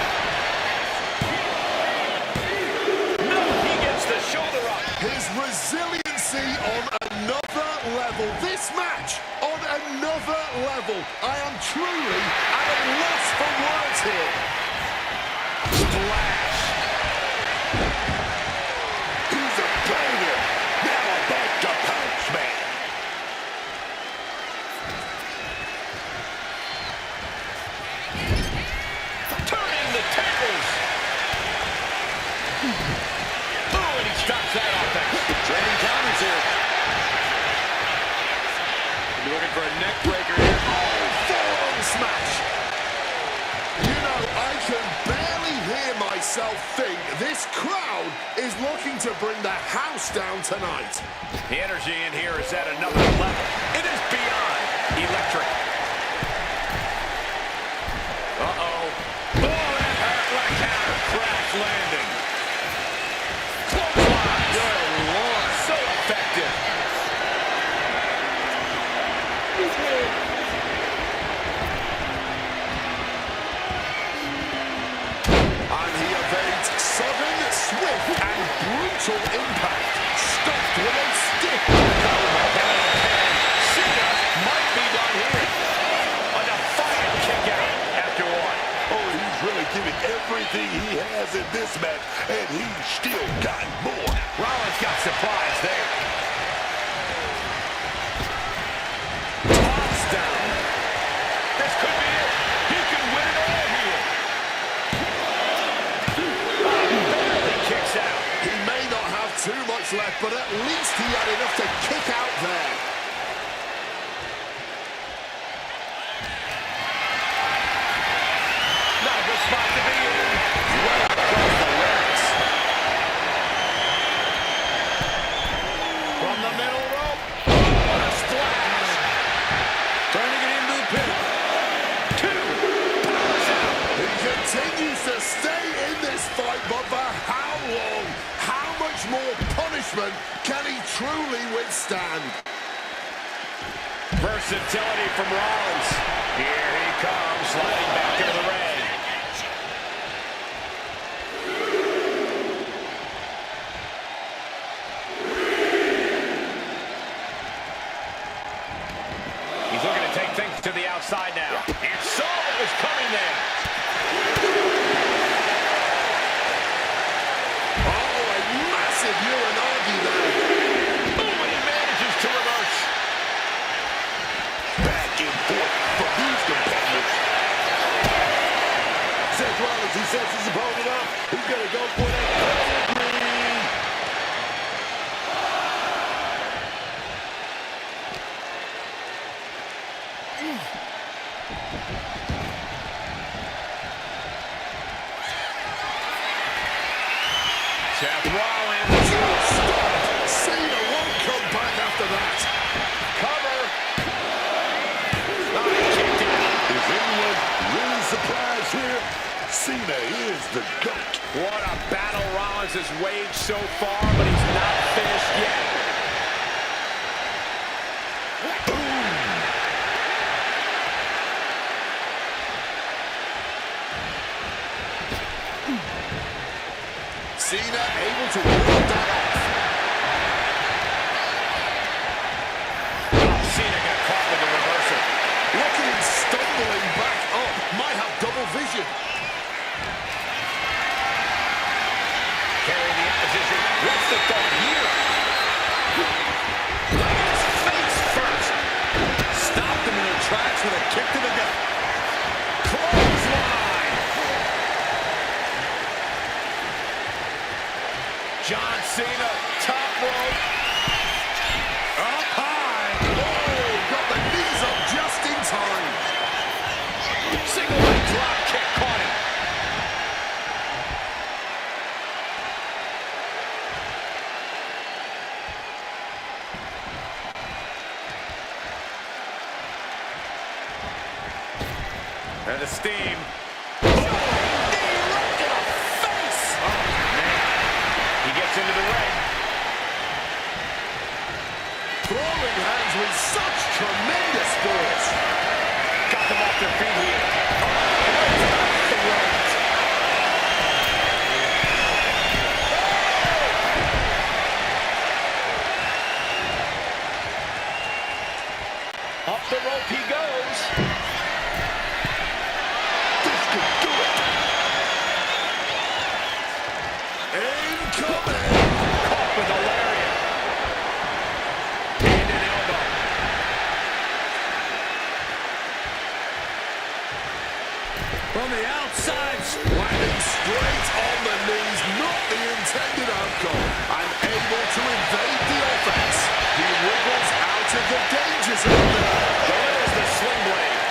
No, he gets the shoulder up. His resiliency on another level. This match on another level. I am truly at a loss for words here. Splash. He's a banger. Now about to pounce, man. Turning the tables. Oh, and he stops that offense. Trading counters here. Looking for a neck breaker here. Forearm smash. You know, I can barely hear myself think this crowd is looking to bring the house down tonight. The energy in here is at another level. It is beyond electric. Uh-oh. Oh, that hurt like counter. Crash landing. Clothesline. Good Lord. So effective. And he evades sudden, swift, and brutal impact. Stopped with a stiff elbow. Cena might be done here. A defiant kick out after one. Oh, he's really giving everything he has in this match, and he's still got more. Rollins got surprised there. Toss down. This could be it. He can win it all here. He may not have too much much left, but at least he had enough to kick out there. Not a good spot to be in. Right across the legs. From the middle rope. What a splash. Turning it into the pin. 2. Powers out. He continues to stay in this fight, but for how long? How much more punishment can he truly withstand? Versatility from Rollins. Here he comes, sliding back into the ring. He's looking to take things to the outside now. And saw what was coming there. Oh, a massive Uranagi there. Boom, and he manages to reverse. Back and forth from these competitors. Seth Rollins, he sets his opponent up. He's going to go for that pedigree. Seth Rollins. Stop. Cena won't come back after that. Cover. Oh, he kicked out. Is anyone really surprised here? Cena is the GOAT. What a battle Rollins has waged so far, but he's not finished yet. Cena able to ward that off. Cena got caught with the reversal. Look at him stumbling back up. Might have double vision. Carry the opposition. What's the thought here? Right in his face first. Stopped him in their tracks with a kick to the gut. Clothesline. John Cena, top rope. Up high. Oh, got the knees up just in time. Single leg drop kick caught him. And the steam. Into the ring. Throwing hands with such tremendous force. Got them off their feet here. Up the rope he goes. This could do it. Incoming. Caught with a lariat. And an elbow. From the outside. Landing straight on the knees. Not the intended outcome. And able to evade the offense. He wiggles out of the danger zone there. There's the sling blade.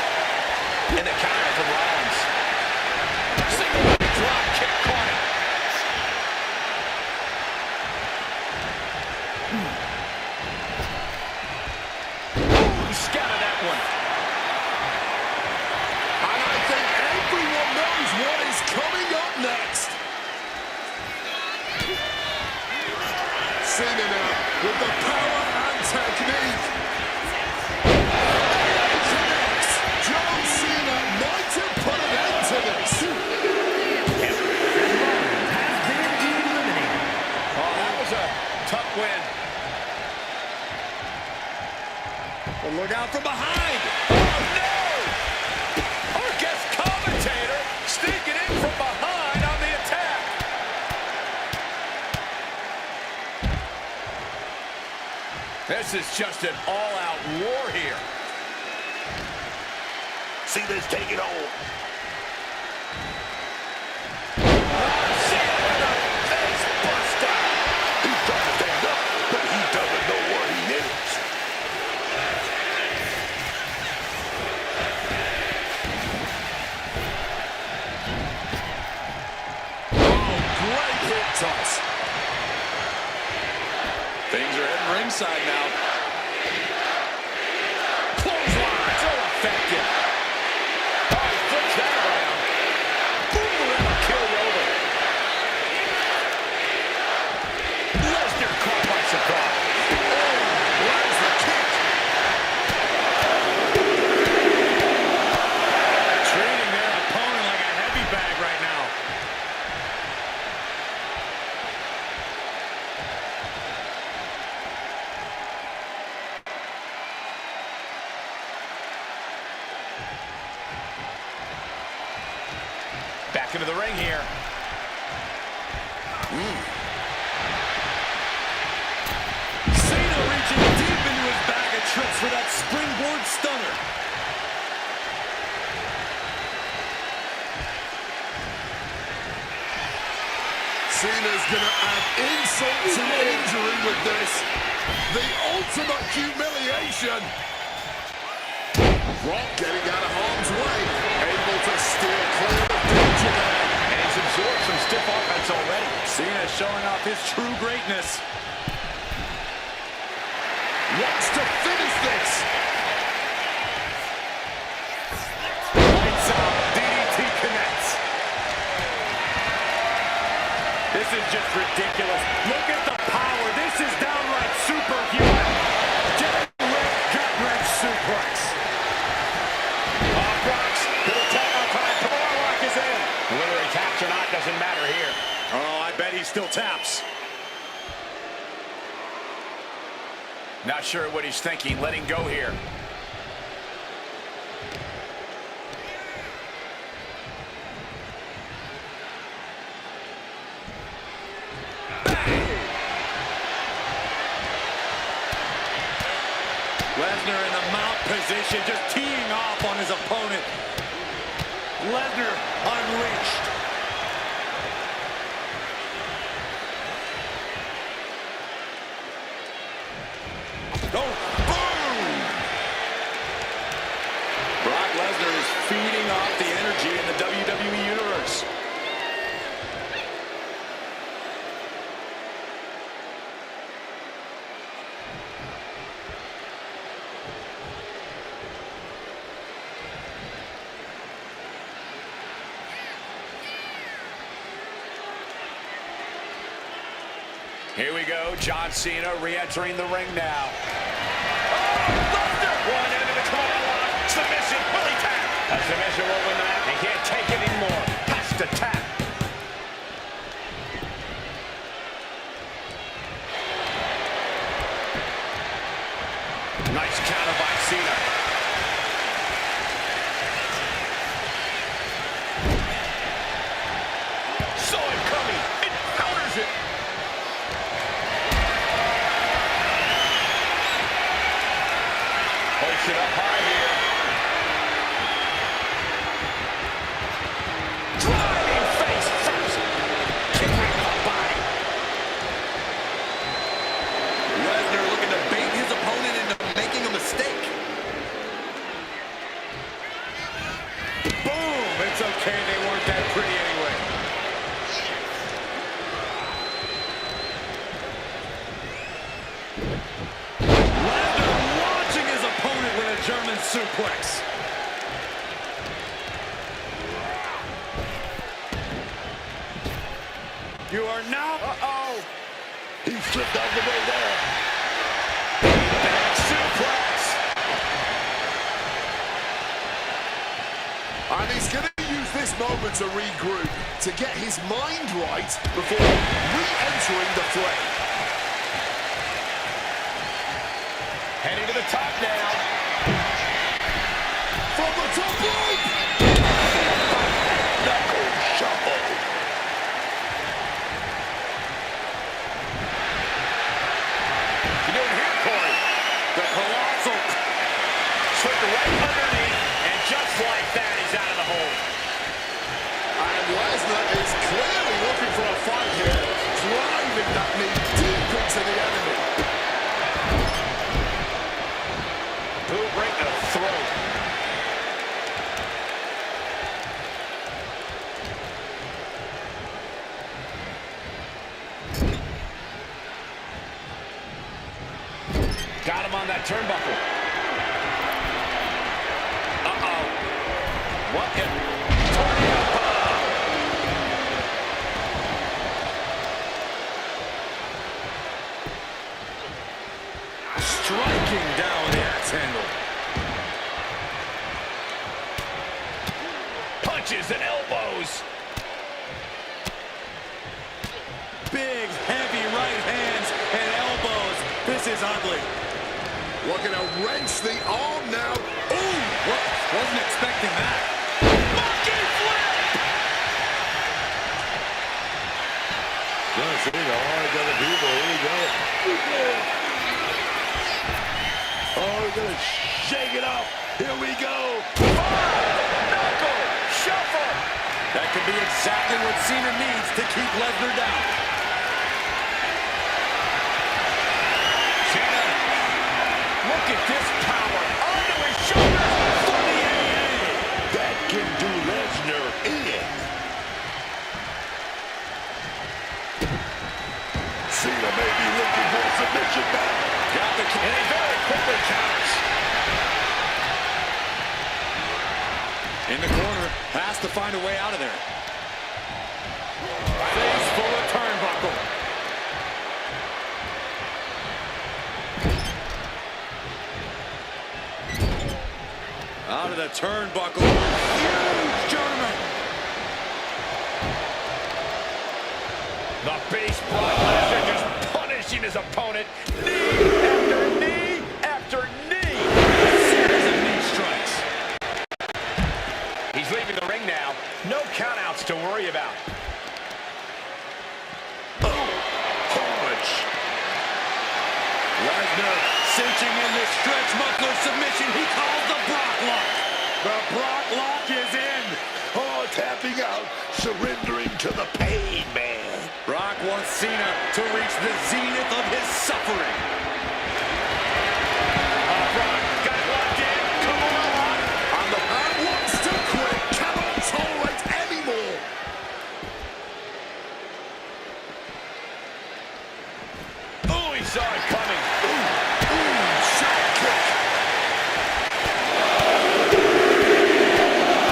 And the counter from Rollins. Single leg drop kick caught him. He scouted that one. And I think everyone knows what is coming up next. Cena now with the power and technique. Connects. John Cena might have put an end to this. Oh, that was a tough win. But look out from behind. Oh, no! Our guest commentator sneaking in from behind on the attack. This is just an all-out war here. Cena's taking hold. Cena with a face buster. He's trying to stand up. toss. Things are heading ringside now. Clothesline, so effective. Oh, he flips that around. Boom, that'll kill you over. Lesnar caught by surprise. Oh, lands the kick. Treating their opponent like a heavy bag right now. Back into the ring here. Cena reaching deep into his bag of tricks for that springboard stunner. Cena's gonna add insult to injury with this. The ultimate humiliation. Brock getting out of harm's way, able to steer clear of danger there. And he's absorbed some stiff offense already. Cena showing off his true greatness. Wants to finish this. Lights out. DDT connects. This is just ridiculous. Look at the power. This is downright superhuman. Direct gut-wrench suplex. Brock's to the tag on time. Tomorrow Rock is in. Whether he taps or not doesn't matter here. Oh, I bet he still taps. Not sure what he's thinking, letting go here. Lesnar in the mount position, just teeing off on his opponent. Lesnar unleashed. Oh, boom! Brock Lesnar is feeding off the energy in the WWE Universe. Here we go, John Cena re-entering the ring now. One into the corner lock. Submission. Will he tap? A submission will win that. He can't take it anymore. Has to tap. Nice counter by Cena. Saw it coming. It counters it. Push it up high here. Driving face first. Kick right in the body. Lesnar looking to bait his opponent into making a mistake. Boom. It's okay. They weren't that pretty anyway. Lesnar launching his opponent with a German suplex. You are now. Uh-oh. He slipped out of the way there. Back suplex. And he's going to use this moment to regroup, to get his mind right before re-entering the fray. Heading to the top now. From the top rope! Knuckle shuffle. You doing here, Corey? The colossal slipped right underneath, and just like that, he's out of the hole. And Lesnar is clearly looking for a fight here, driving that knee deep into the enemy. Got him on that turnbuckle. Uh-oh. What in? Tornado bomb. Striking down the axe handle. Punches and elbows. Big, heavy right hands and elbows. This is ugly. Looking to wrench the arm now. Ooh! Wasn't expecting that. Monkey flip! John Cena, all the other people. Here we go. Oh, we're going to shake it off. Here we go. Knuckle shuffle. That could be exactly what Cena needs to keep Lesnar down. Cena. Look at this power. Onto his shoulder. For the AA. That can do Lesnar in. Cena may be looking for a submission now. Got the and he very quickly counters. In the corner, has to find a way out of there. Face full of turnbuckle. Out of the turnbuckle. Huge German. The beast Brock Lesnar just punishing his opponent. Knee after knee after knee. Series of knee strikes. He's leaving the ring now. No countouts to worry about. Punch. Lesnar cinching in the stretch muffler submission. He calls the Brock lock. The Brock lock is in. Oh, tapping out, surrendering to the pain, man. Brock wants Cena to reach the zenith of his suffering. Brock got it locked in. Come on, Brock. And the man wants to quit. Cannot tolerate anymore. Oh, he saw it coming. Shot kick.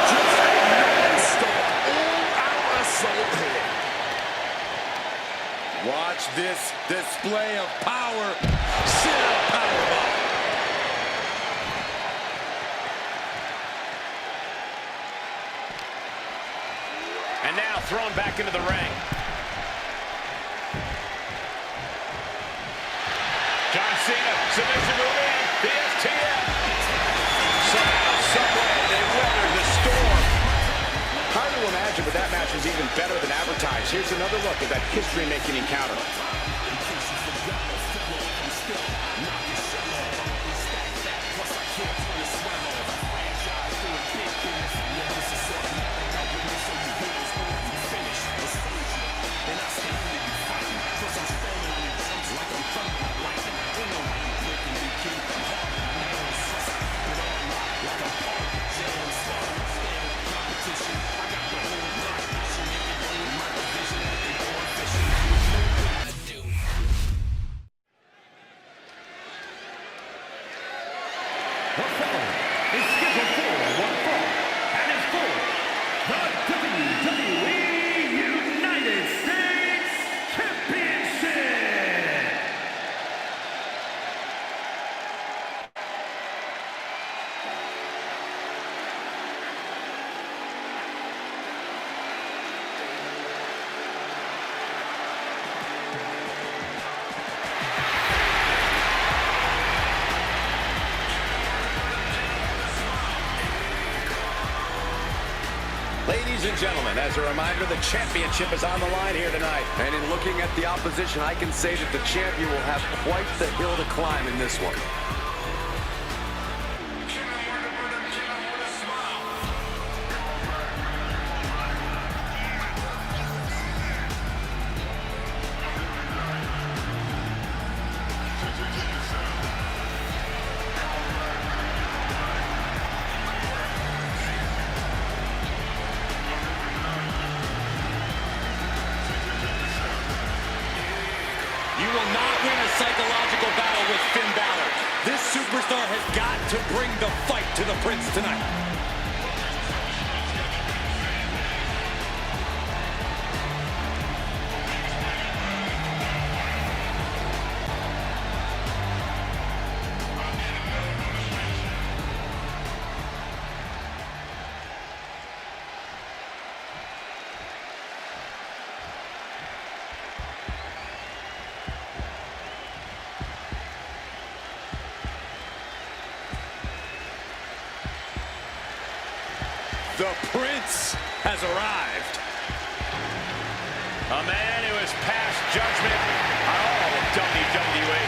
Just non-stop, all-out assault here. Watch this display of power. Cena powerbomb. And now thrown back into the ring. John Cena, submission move in. The STF. Somehow, someway, they weathered the storm. Hard to imagine, but that match was even better than advertised. Here's another look at that history-making encounter. The following is scheduled for one fall and is for the WWE United States Championship. Ladies and gentlemen, as a reminder, the championship is on the line here tonight. And in looking at the opposition, I can say that the champion will have quite the hill to climb in this one. You will not win a psychological battle with Finn Balor. superstar has got to bring the fight to the Prince tonight. The Prince has arrived. A man who has passed judgment on all of WWE.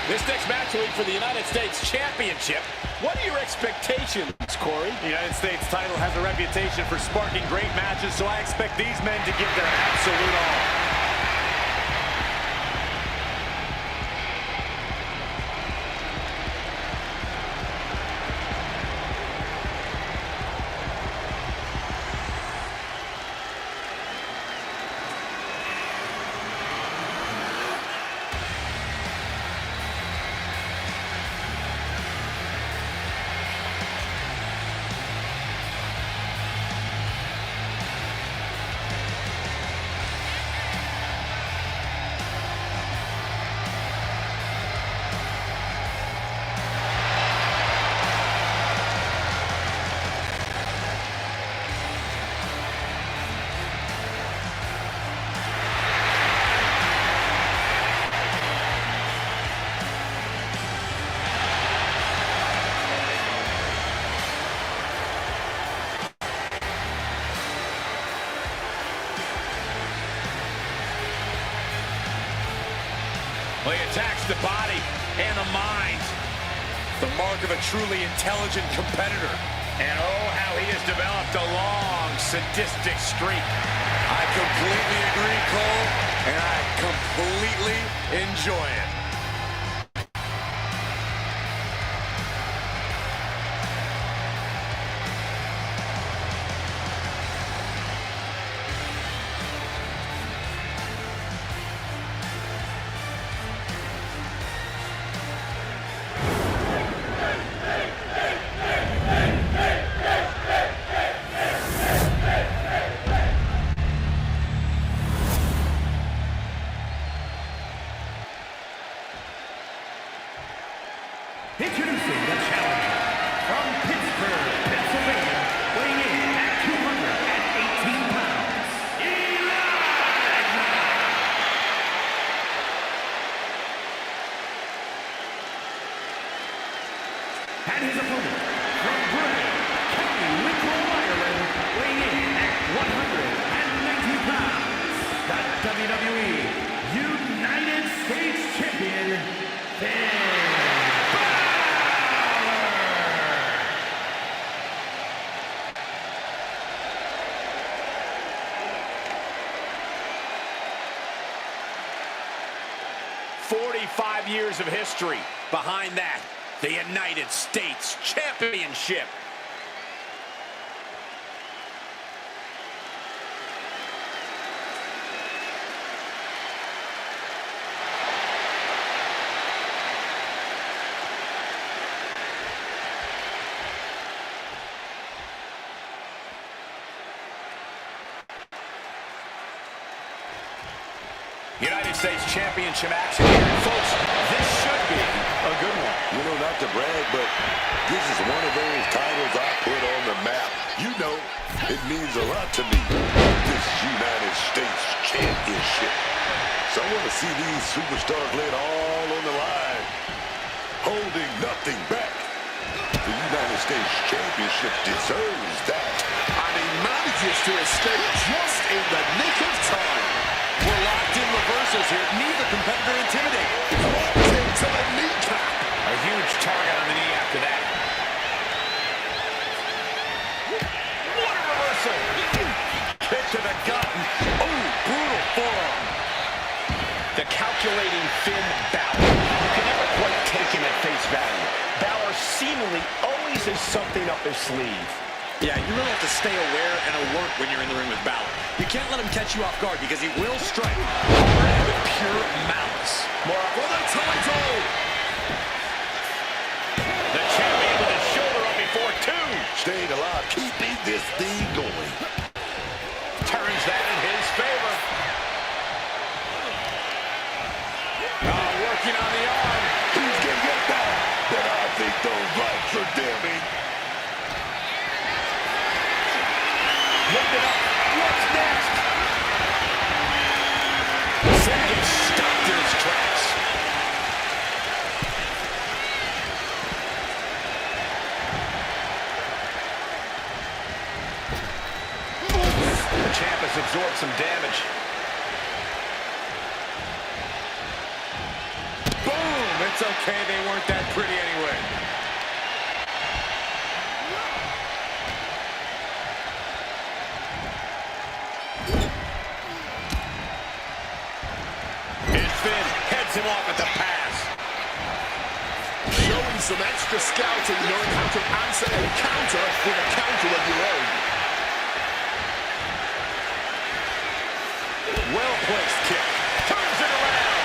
This next match will be for the United States Championship. What are your expectations, Corey? The United States title has a reputation for sparking great matches, so I expect these men to give their absolute all. Well, he attacks the body and the mind. The mark of a truly intelligent competitor. And oh, how he has developed a long, sadistic streak. I completely agree, Cole, and I completely enjoy it. Introducing the challenger from Pittsburgh, Pennsylvania, weighing in at 218 pounds, and his opponent from Bray, County Wicklow, Ireland, weighing in at 190 pounds, the WWE United States Champion, Finn. 45 years of history. Behind that, the United States Championship. United States Championship action here. And folks, this should be a good one. You know, not to brag, but this is one of those titles I put on the map. You know, it means a lot to me, this United States Championship. So I want to see these superstars lay it all on the line, holding nothing back. The United States Championship deserves that. And he manages to escape just in the nick of time. We're locked in reversals here. Neither competitor intimidated. Kick to the kneecap. A huge target on the knee after that. What a reversal. Kick to the gut. Oh, brutal forearm. The calculating Finn Balor. You can never quite take him at face value. Balor seemingly always has something up his sleeve. Yeah, you really have to stay aware and alert when you're in the ring with Balor. You can't let him catch you off guard because he will strike hard and with pure malice. More for the title. staying alive, keeping this thing going. Turns that in his favor. Working on the arm. He's gonna get that, but I think those lights are dimming. Look it up. What's next? Finn gets stopped in his tracks. The champ has absorbed some damage. Boom! It's okay, they weren't that pretty anyway. And Finn heads him off at the pass. Showing some extra scouting, knowing how to answer a counter with a counter of your own. Well-placed kick. Turns it around.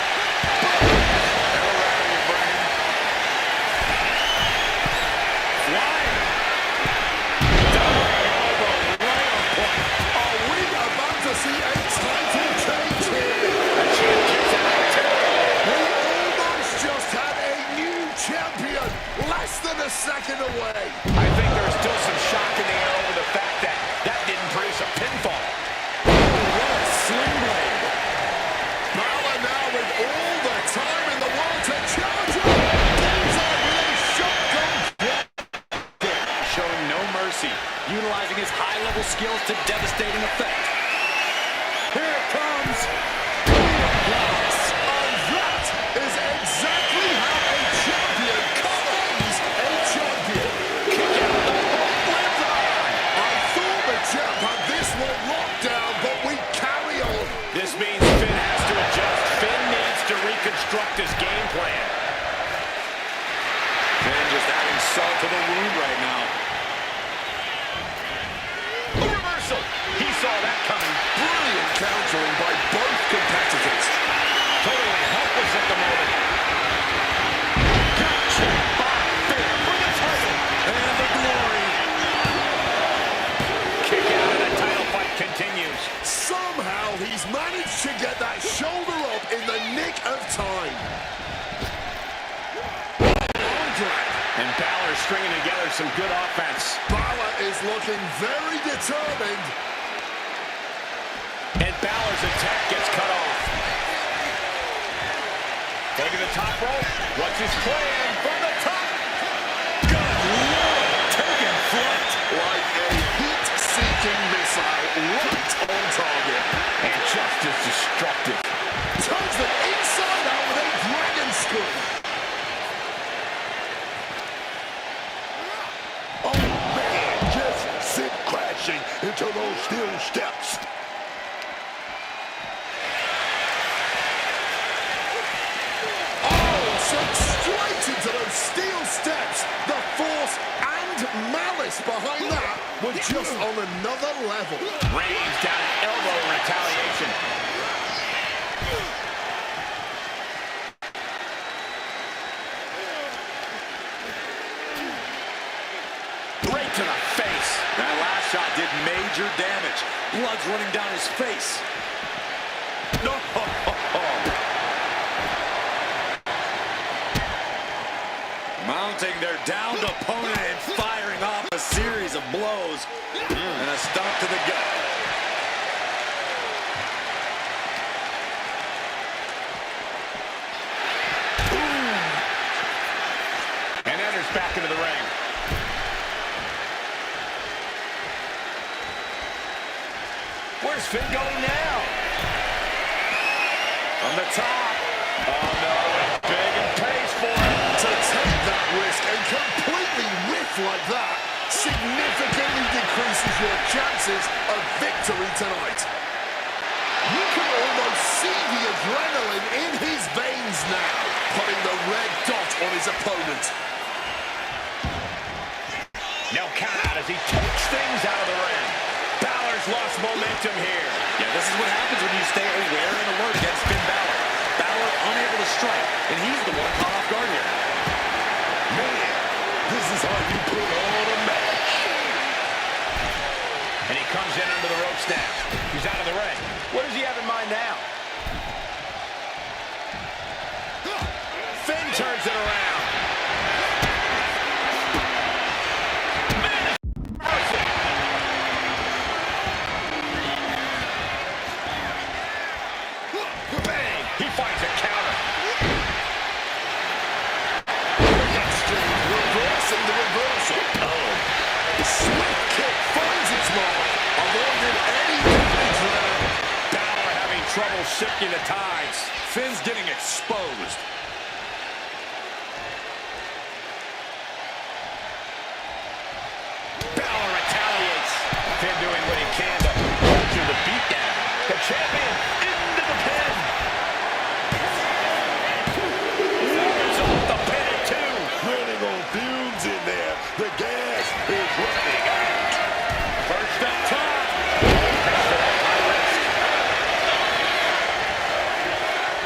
They're around your brain. Flying. Diving elbow right on point. Are we about to see a title change here? The champ kicks out of the table. We almost just had a new champion, less than a second away. I think there's still some shock in the air over the fact that that didn't produce a pinfall. What a sling blade. Balor now with all the time in the world to charge up. Bullseye with a shotgun. Showing no mercy, utilizing his high-level skills to devastating effect. Here it comes. Yes, and that is exactly how a champion becomes a champion. Kick out the hook with the arm. I thought the champ had this one locked down, but we carry on. This means Finn has to adjust. Finn needs to reconstruct his game plan. Finn just adding salt to the wound right now. A reversal. He saw that coming. Brilliant countering by both competitors. Totally helpless at the moment. Gotcha by Finn for the title and the glory. Kick out and the title fight continues. Somehow he's managed to get that shoulder up in the nick of time. Arm drag. And Balor stringing together some good offense. Balor is looking very determined. And Balor's attack gets cut off. Taking the top rope. What's his plan from the top? Good Lord! Taking flight. Like a heat-seeking missile right on target. And just as destructive. Turns them inside out with a dragon screw. Oh man, just sit crashing into those steel steps. Sent straight into those steel steps. The force and malice behind that were just on another level. Rains down an elbow in retaliation. Right to the face. That last shot did major damage. Blood's running down his face. No. Mounting their downed opponent and firing off a series of blows. And a stomp to the gut. And enters back into the ring. Where's Finn going now? From the top. Oh no, big and pays for it. To take that risk and completely whiff like that significantly decreases your chances of victory tonight. You can almost see the adrenaline in his veins now, putting the red dot on his opponent. No count out as he takes things out of the ring. Balor's lost momentum here. Yeah, this is what happens when you stay aware and alert against Finn Balor. Balor unable to strike, and he's the one caught off guard here. Man, this is how you put on a match. trouble shifting the tides. Finn's getting exposed. Balor retaliates. Finn doing what he can to alter the beatdown. The champion into the pin. Fires off the pin at 2. Running on fumes in there. The gas is running out. First up top. High risk.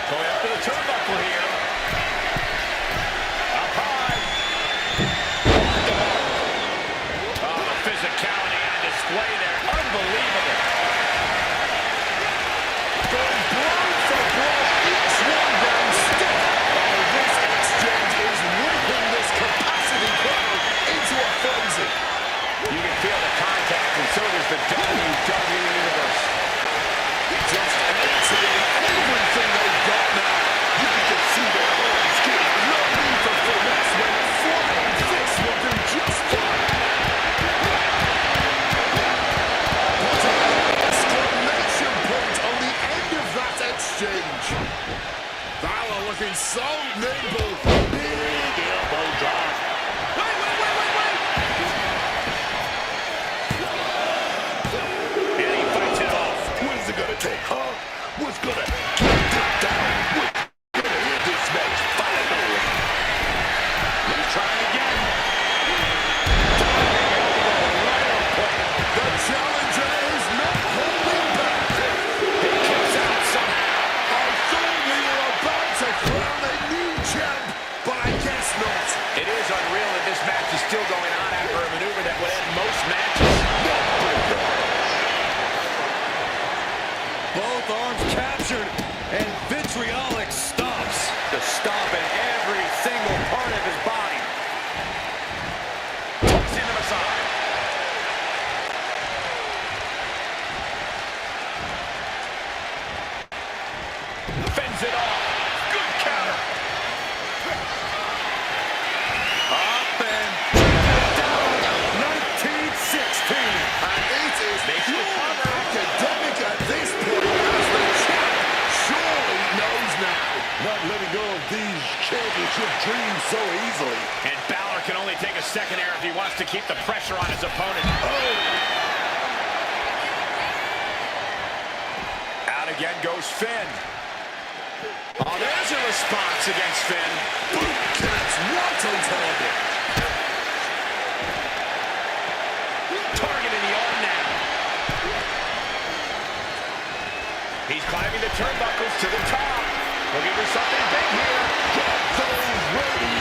Going up to the turnbuckle here. Up high. Oh, the physicality on display there. Unbelievable. Going blow for blow, each one going stiff. Oh, this exchange is whipping this capacity crowd into a frenzy. You can feel the contact, and so does the WWE Universe. Just emptying everything they've got now. You can see their hearts give no need for finesse when a flying fist will do just fine. What an exclamation point on the end of that exchange. Balor looking so nimble. Big elbow drop. Wait. And he fights it off. What is it gonna take, huh? What's gonna get it down? What's gonna end this match finally? He's trying again. The challenger is not holding back. He kicks out somehow. I thought we were about to crown a new champ, but I guess not. It is unreal that this match is still going on after a maneuver that would end most matches. Both arms captured, and Vitriolic stops. The stomp in every single part of his body. Tossing him aside. Fends it off. Good counter. Up and down. 1916. And it is Makes the pure cover. academic at this point, as the champ surely knows now. Not letting go of these championship dreams so easily. And Balor can only take a second air if he wants to keep the pressure on his opponent. Out again goes Finn. Oh, there's a response against Finn. Boot cats right on target. Targeting the arm now. He's climbing the turnbuckles to the top. Looking for something big here. Get those ready.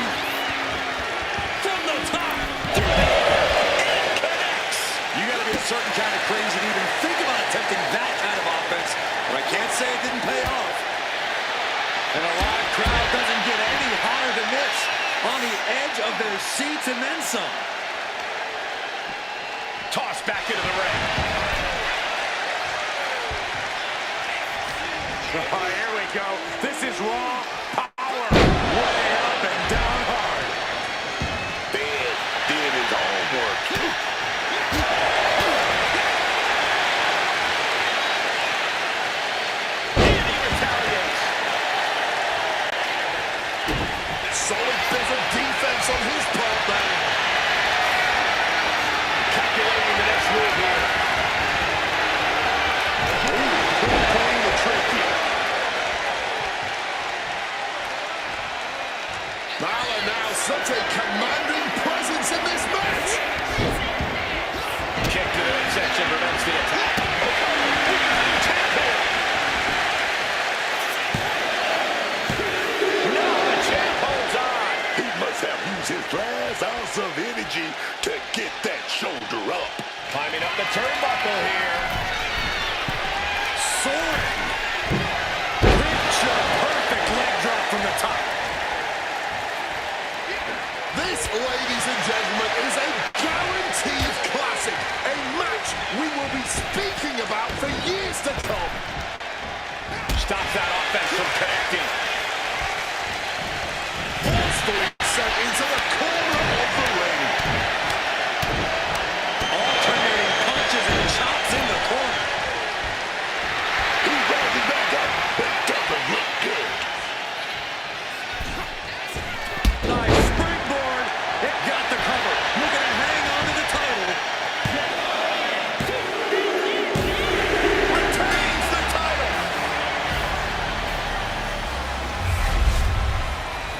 From the top. It connects. You gotta be a certain kind of crazy to even think about attempting that kind of offense. But I can't say it didn't pay off. And a live crowd doesn't get any hotter than this. On the edge of their seats and then some. Tossed back into the ring. Oh, here we go. This is raw power. Way up and down hard. Finn did his homework. And he retaliates. Solid bit of defense on his part there. Calculating the next move here. Playing the trick here. Balor now such a commanding presence in this match. Kick to the midsection prevents the attack. No, the champ holds on. He must have used his last ounce of energy to get that shoulder up. Climbing up the turnbuckle here. Soaring. Picture perfect leg drop from the top. This, ladies and gentlemen, is a guaranteed classic. A match we will be speaking about for years to come. Stops that offense from connecting. Forcefully sent into the corner of the ring. Alternating punches and chops in the corner. He's rising back up.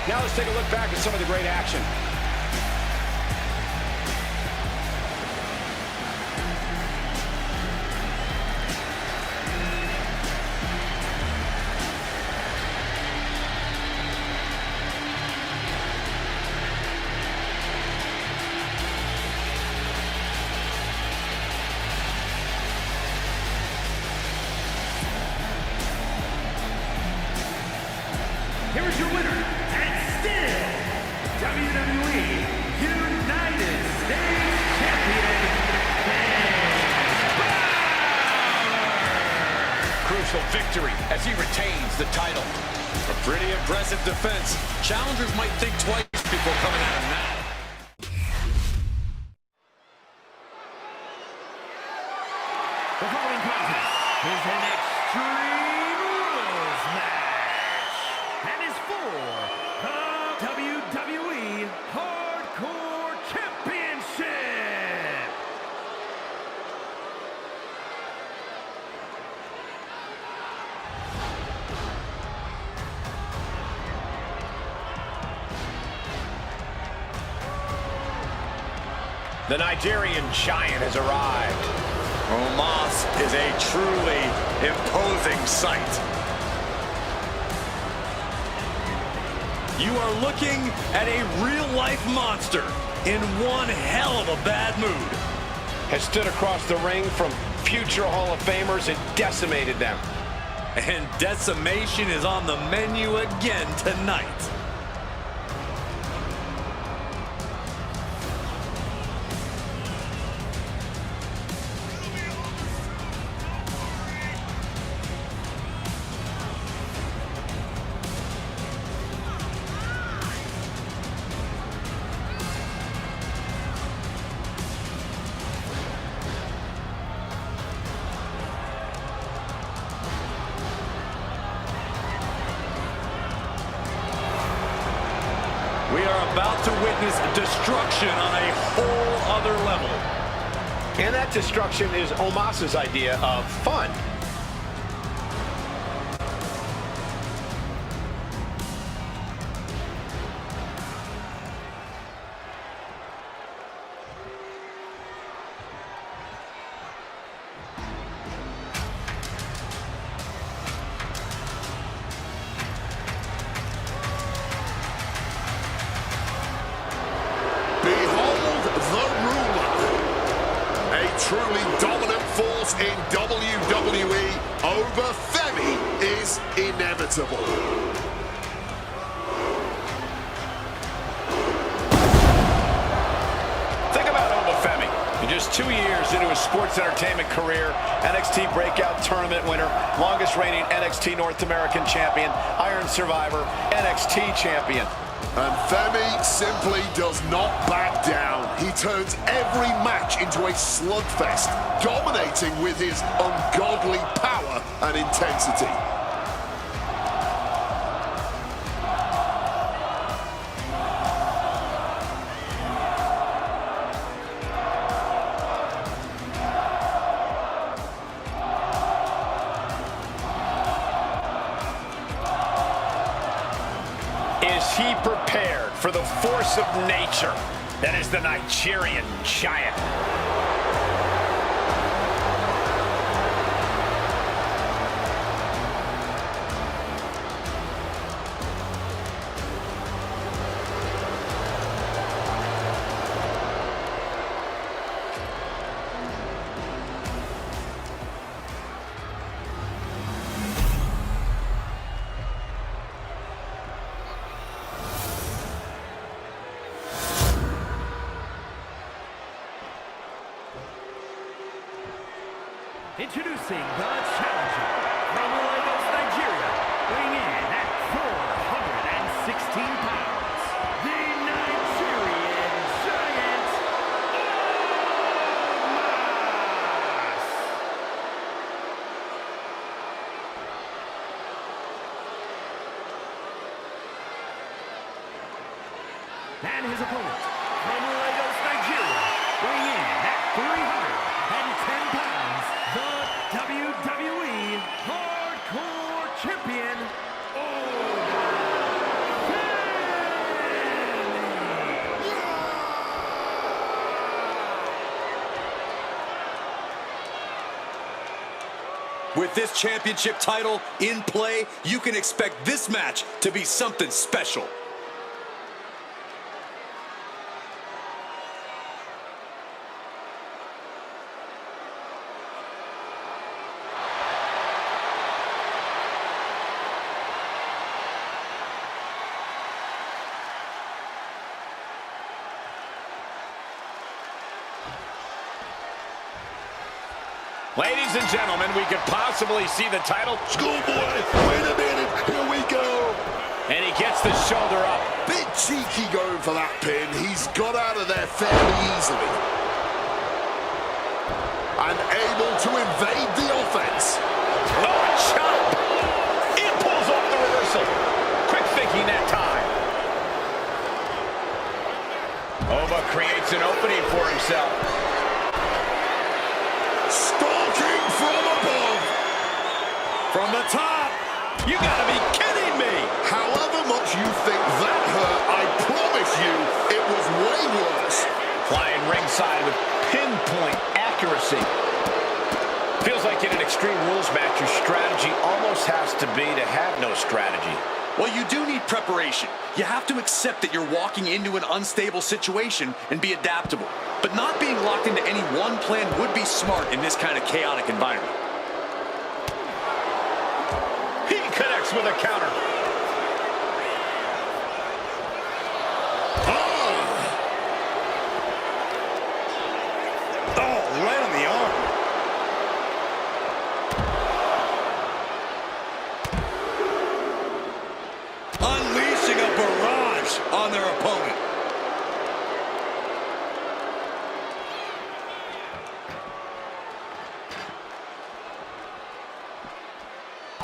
Now let's take a look back at some of the great action. Here is your winner, and still WWE United States Champion, Crucial victory as he retains the title. A pretty impressive defense. Challengers might think twice before coming at him now. The following contest is an Extreme Rules match and is for the WWE Hardcore Championship. The Nigerian giant has arrived. Omos is a truly imposing sight. You are looking at a real-life monster in one hell of a bad mood. Has stood across the ring from future Hall of Famers and decimated them. And decimation is on the menu again tonight. We are about to witness destruction on a whole other level. And that destruction is Omos's idea of fun. Behold the ruler. A truly dominant force in WWE over Femi is inevitable. Think about Femi. In just 2 years into his sports entertainment career, NXT Breakout Tournament winner, longest reigning NXT North American champion, Iron Survivor, NXT champion. And Femi simply does not back down. He turns every match into a slugfest, dominating with his ungodly power and intensity. Is he prepared for the force of nature that is the Nigerian giant? Introducing the challenger from Lagos, Nigeria, weighing in at 416 pounds, the Nigerian giant, Omos. And his opponent from Lagos, Nigeria, weighing in at 310 pounds, the WWE Hardcore Champion, Omos. With this championship title in play, you can expect this match to be something special. Ladies and gentlemen, we could possibly see the title. Schoolboy, wait a minute. Here we go. And he gets the shoulder up. Bit cheeky going for that pin. He's got out of there fairly easily. And able to invade the offense. Oh, a chop. It pulls off the reversal. Quick thinking that time. Ova creates an opening for himself. Stalking from above. From the top. You gotta be kidding me. However much you think that hurt, I promise you it was way worse. Flying ringside with pinpoint accuracy. Feels like in an Extreme Rules match, your strategy almost has to be to have no strategy. Well, you do need preparation. You have to accept that you're walking into an unstable situation and be adaptable. But not being locked into any one plan would be smart in this kind of chaotic environment. He connects with a counter. Oh, right on the arm. Unleashing a barrage on their opponent.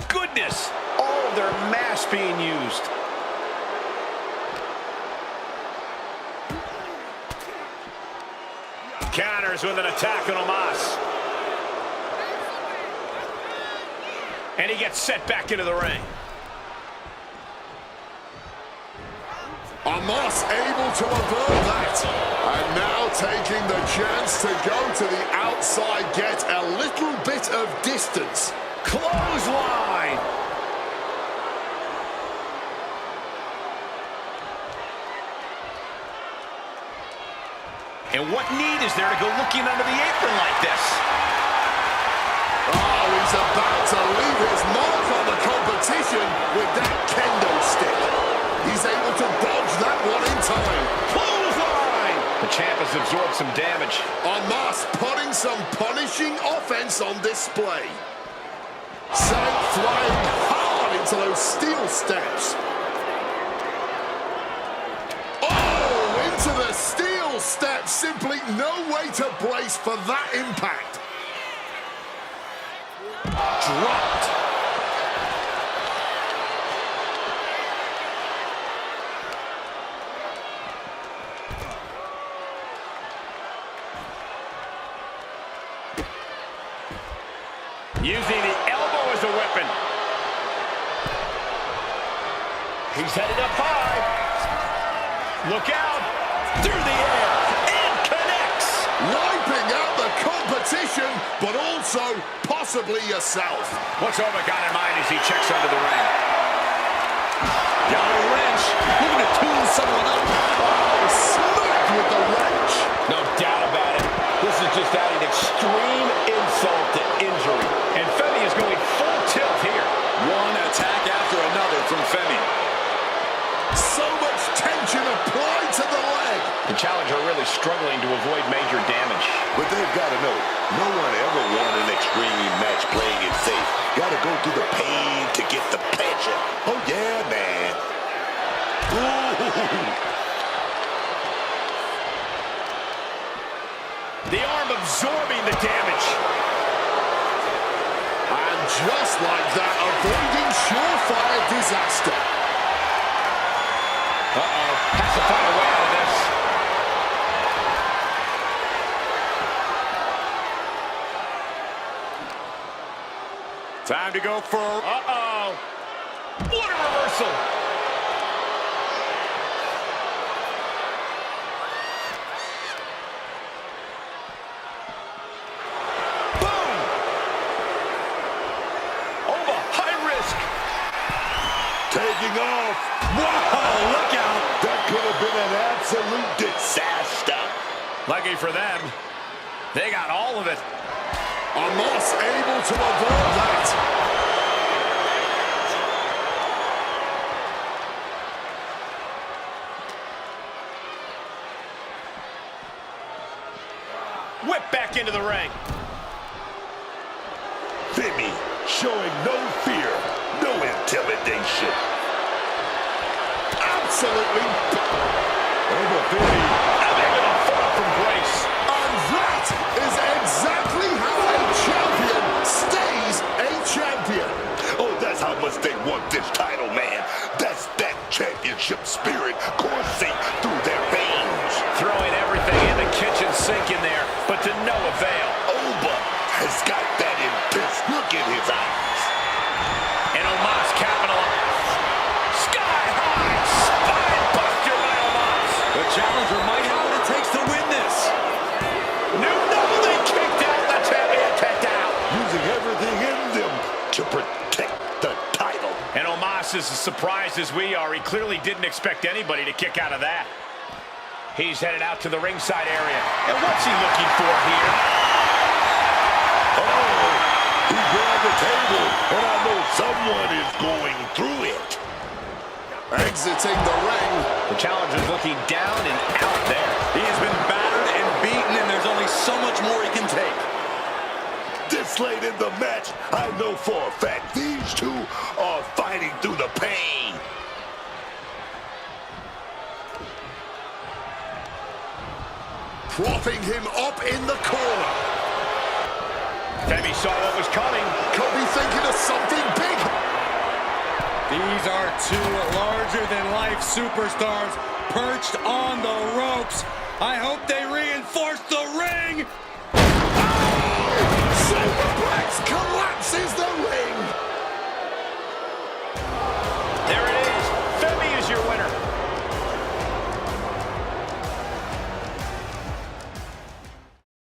Goodness, all of their mass being used. Counters with an attack on Omos. And he gets set back into the ring. Omos able to avert that. And now taking the chance to go to the outside, get a little bit of distance. Clothesline. And what need is there to go looking under the apron like this? Oh, he's about to leave his mark on the competition with that kendo stick. He's able to dodge that one in time. Clothesline. The champ has absorbed some damage. Omos putting some punishing offense on display. Sent flying hard into those steel steps. Oh, into the steel steps. Simply no way to brace for that impact. Dropped. Using the elbow as a weapon. He's headed up high. Look out. Through the air. And connects. Wiping out the competition, but also possibly yourself. What's Ova got in mind as he checks under the ring? Got a wrench. Looking to tune someone up. Oh, smacked with the wrench. No doubt about it. This is just adding extreme insult to injury. And Femi is going full tilt here. One attack after another from Femi. So much tension applied to the leg. The challenger really struggling to avoid major damage. But they've got to know, no one ever won an Extreme match playing it safe. Got to go through the pain to get the pleasure. Oh, yeah, man. Ooh. The arm absorbing the damage. And just like that, avoiding surefire disaster. Uh-oh. Has to find a way out of this. Time to go for... Uh-oh. What a reversal. Boom. taking off. Wow, look out. That could have been an absolute disaster. Lucky for them, they got all of it. Amos able to avoid that. Whip back into the ring. Femi showing no fear, no intimidation. Absolutely. Over Femi. With a fall from grace. And that is exactly how a champion stays a champion. Oh, that's how much they want this title, man. That's that championship spirit coursing through their veins. Throwing everything in the kitchen sink in there, but to no avail. Oba has got that intense look in his eyes. And Omos capitalized. Sky high spine buster by Omos. The challenger might have what it takes to win this. New they kicked out the champion kicked out. Using everything in them to protect the title. And Omos is as surprised as we are. He clearly didn't expect anybody to kick out of that. He's headed out to the ringside area. And what's he looking for here? Oh, he grabbed the table, and I know someone is going through it. Exiting the ring. The challenger's looking down and out there. He has been battered and beaten, and there's only so much more he can take. This late in the match, I know for a fact these two are fighting through the pain. Propping him up in the corner. Femi saw what was coming. Could be thinking of something big. These are two larger-than-life superstars perched on the ropes. I hope they reinforce the ring.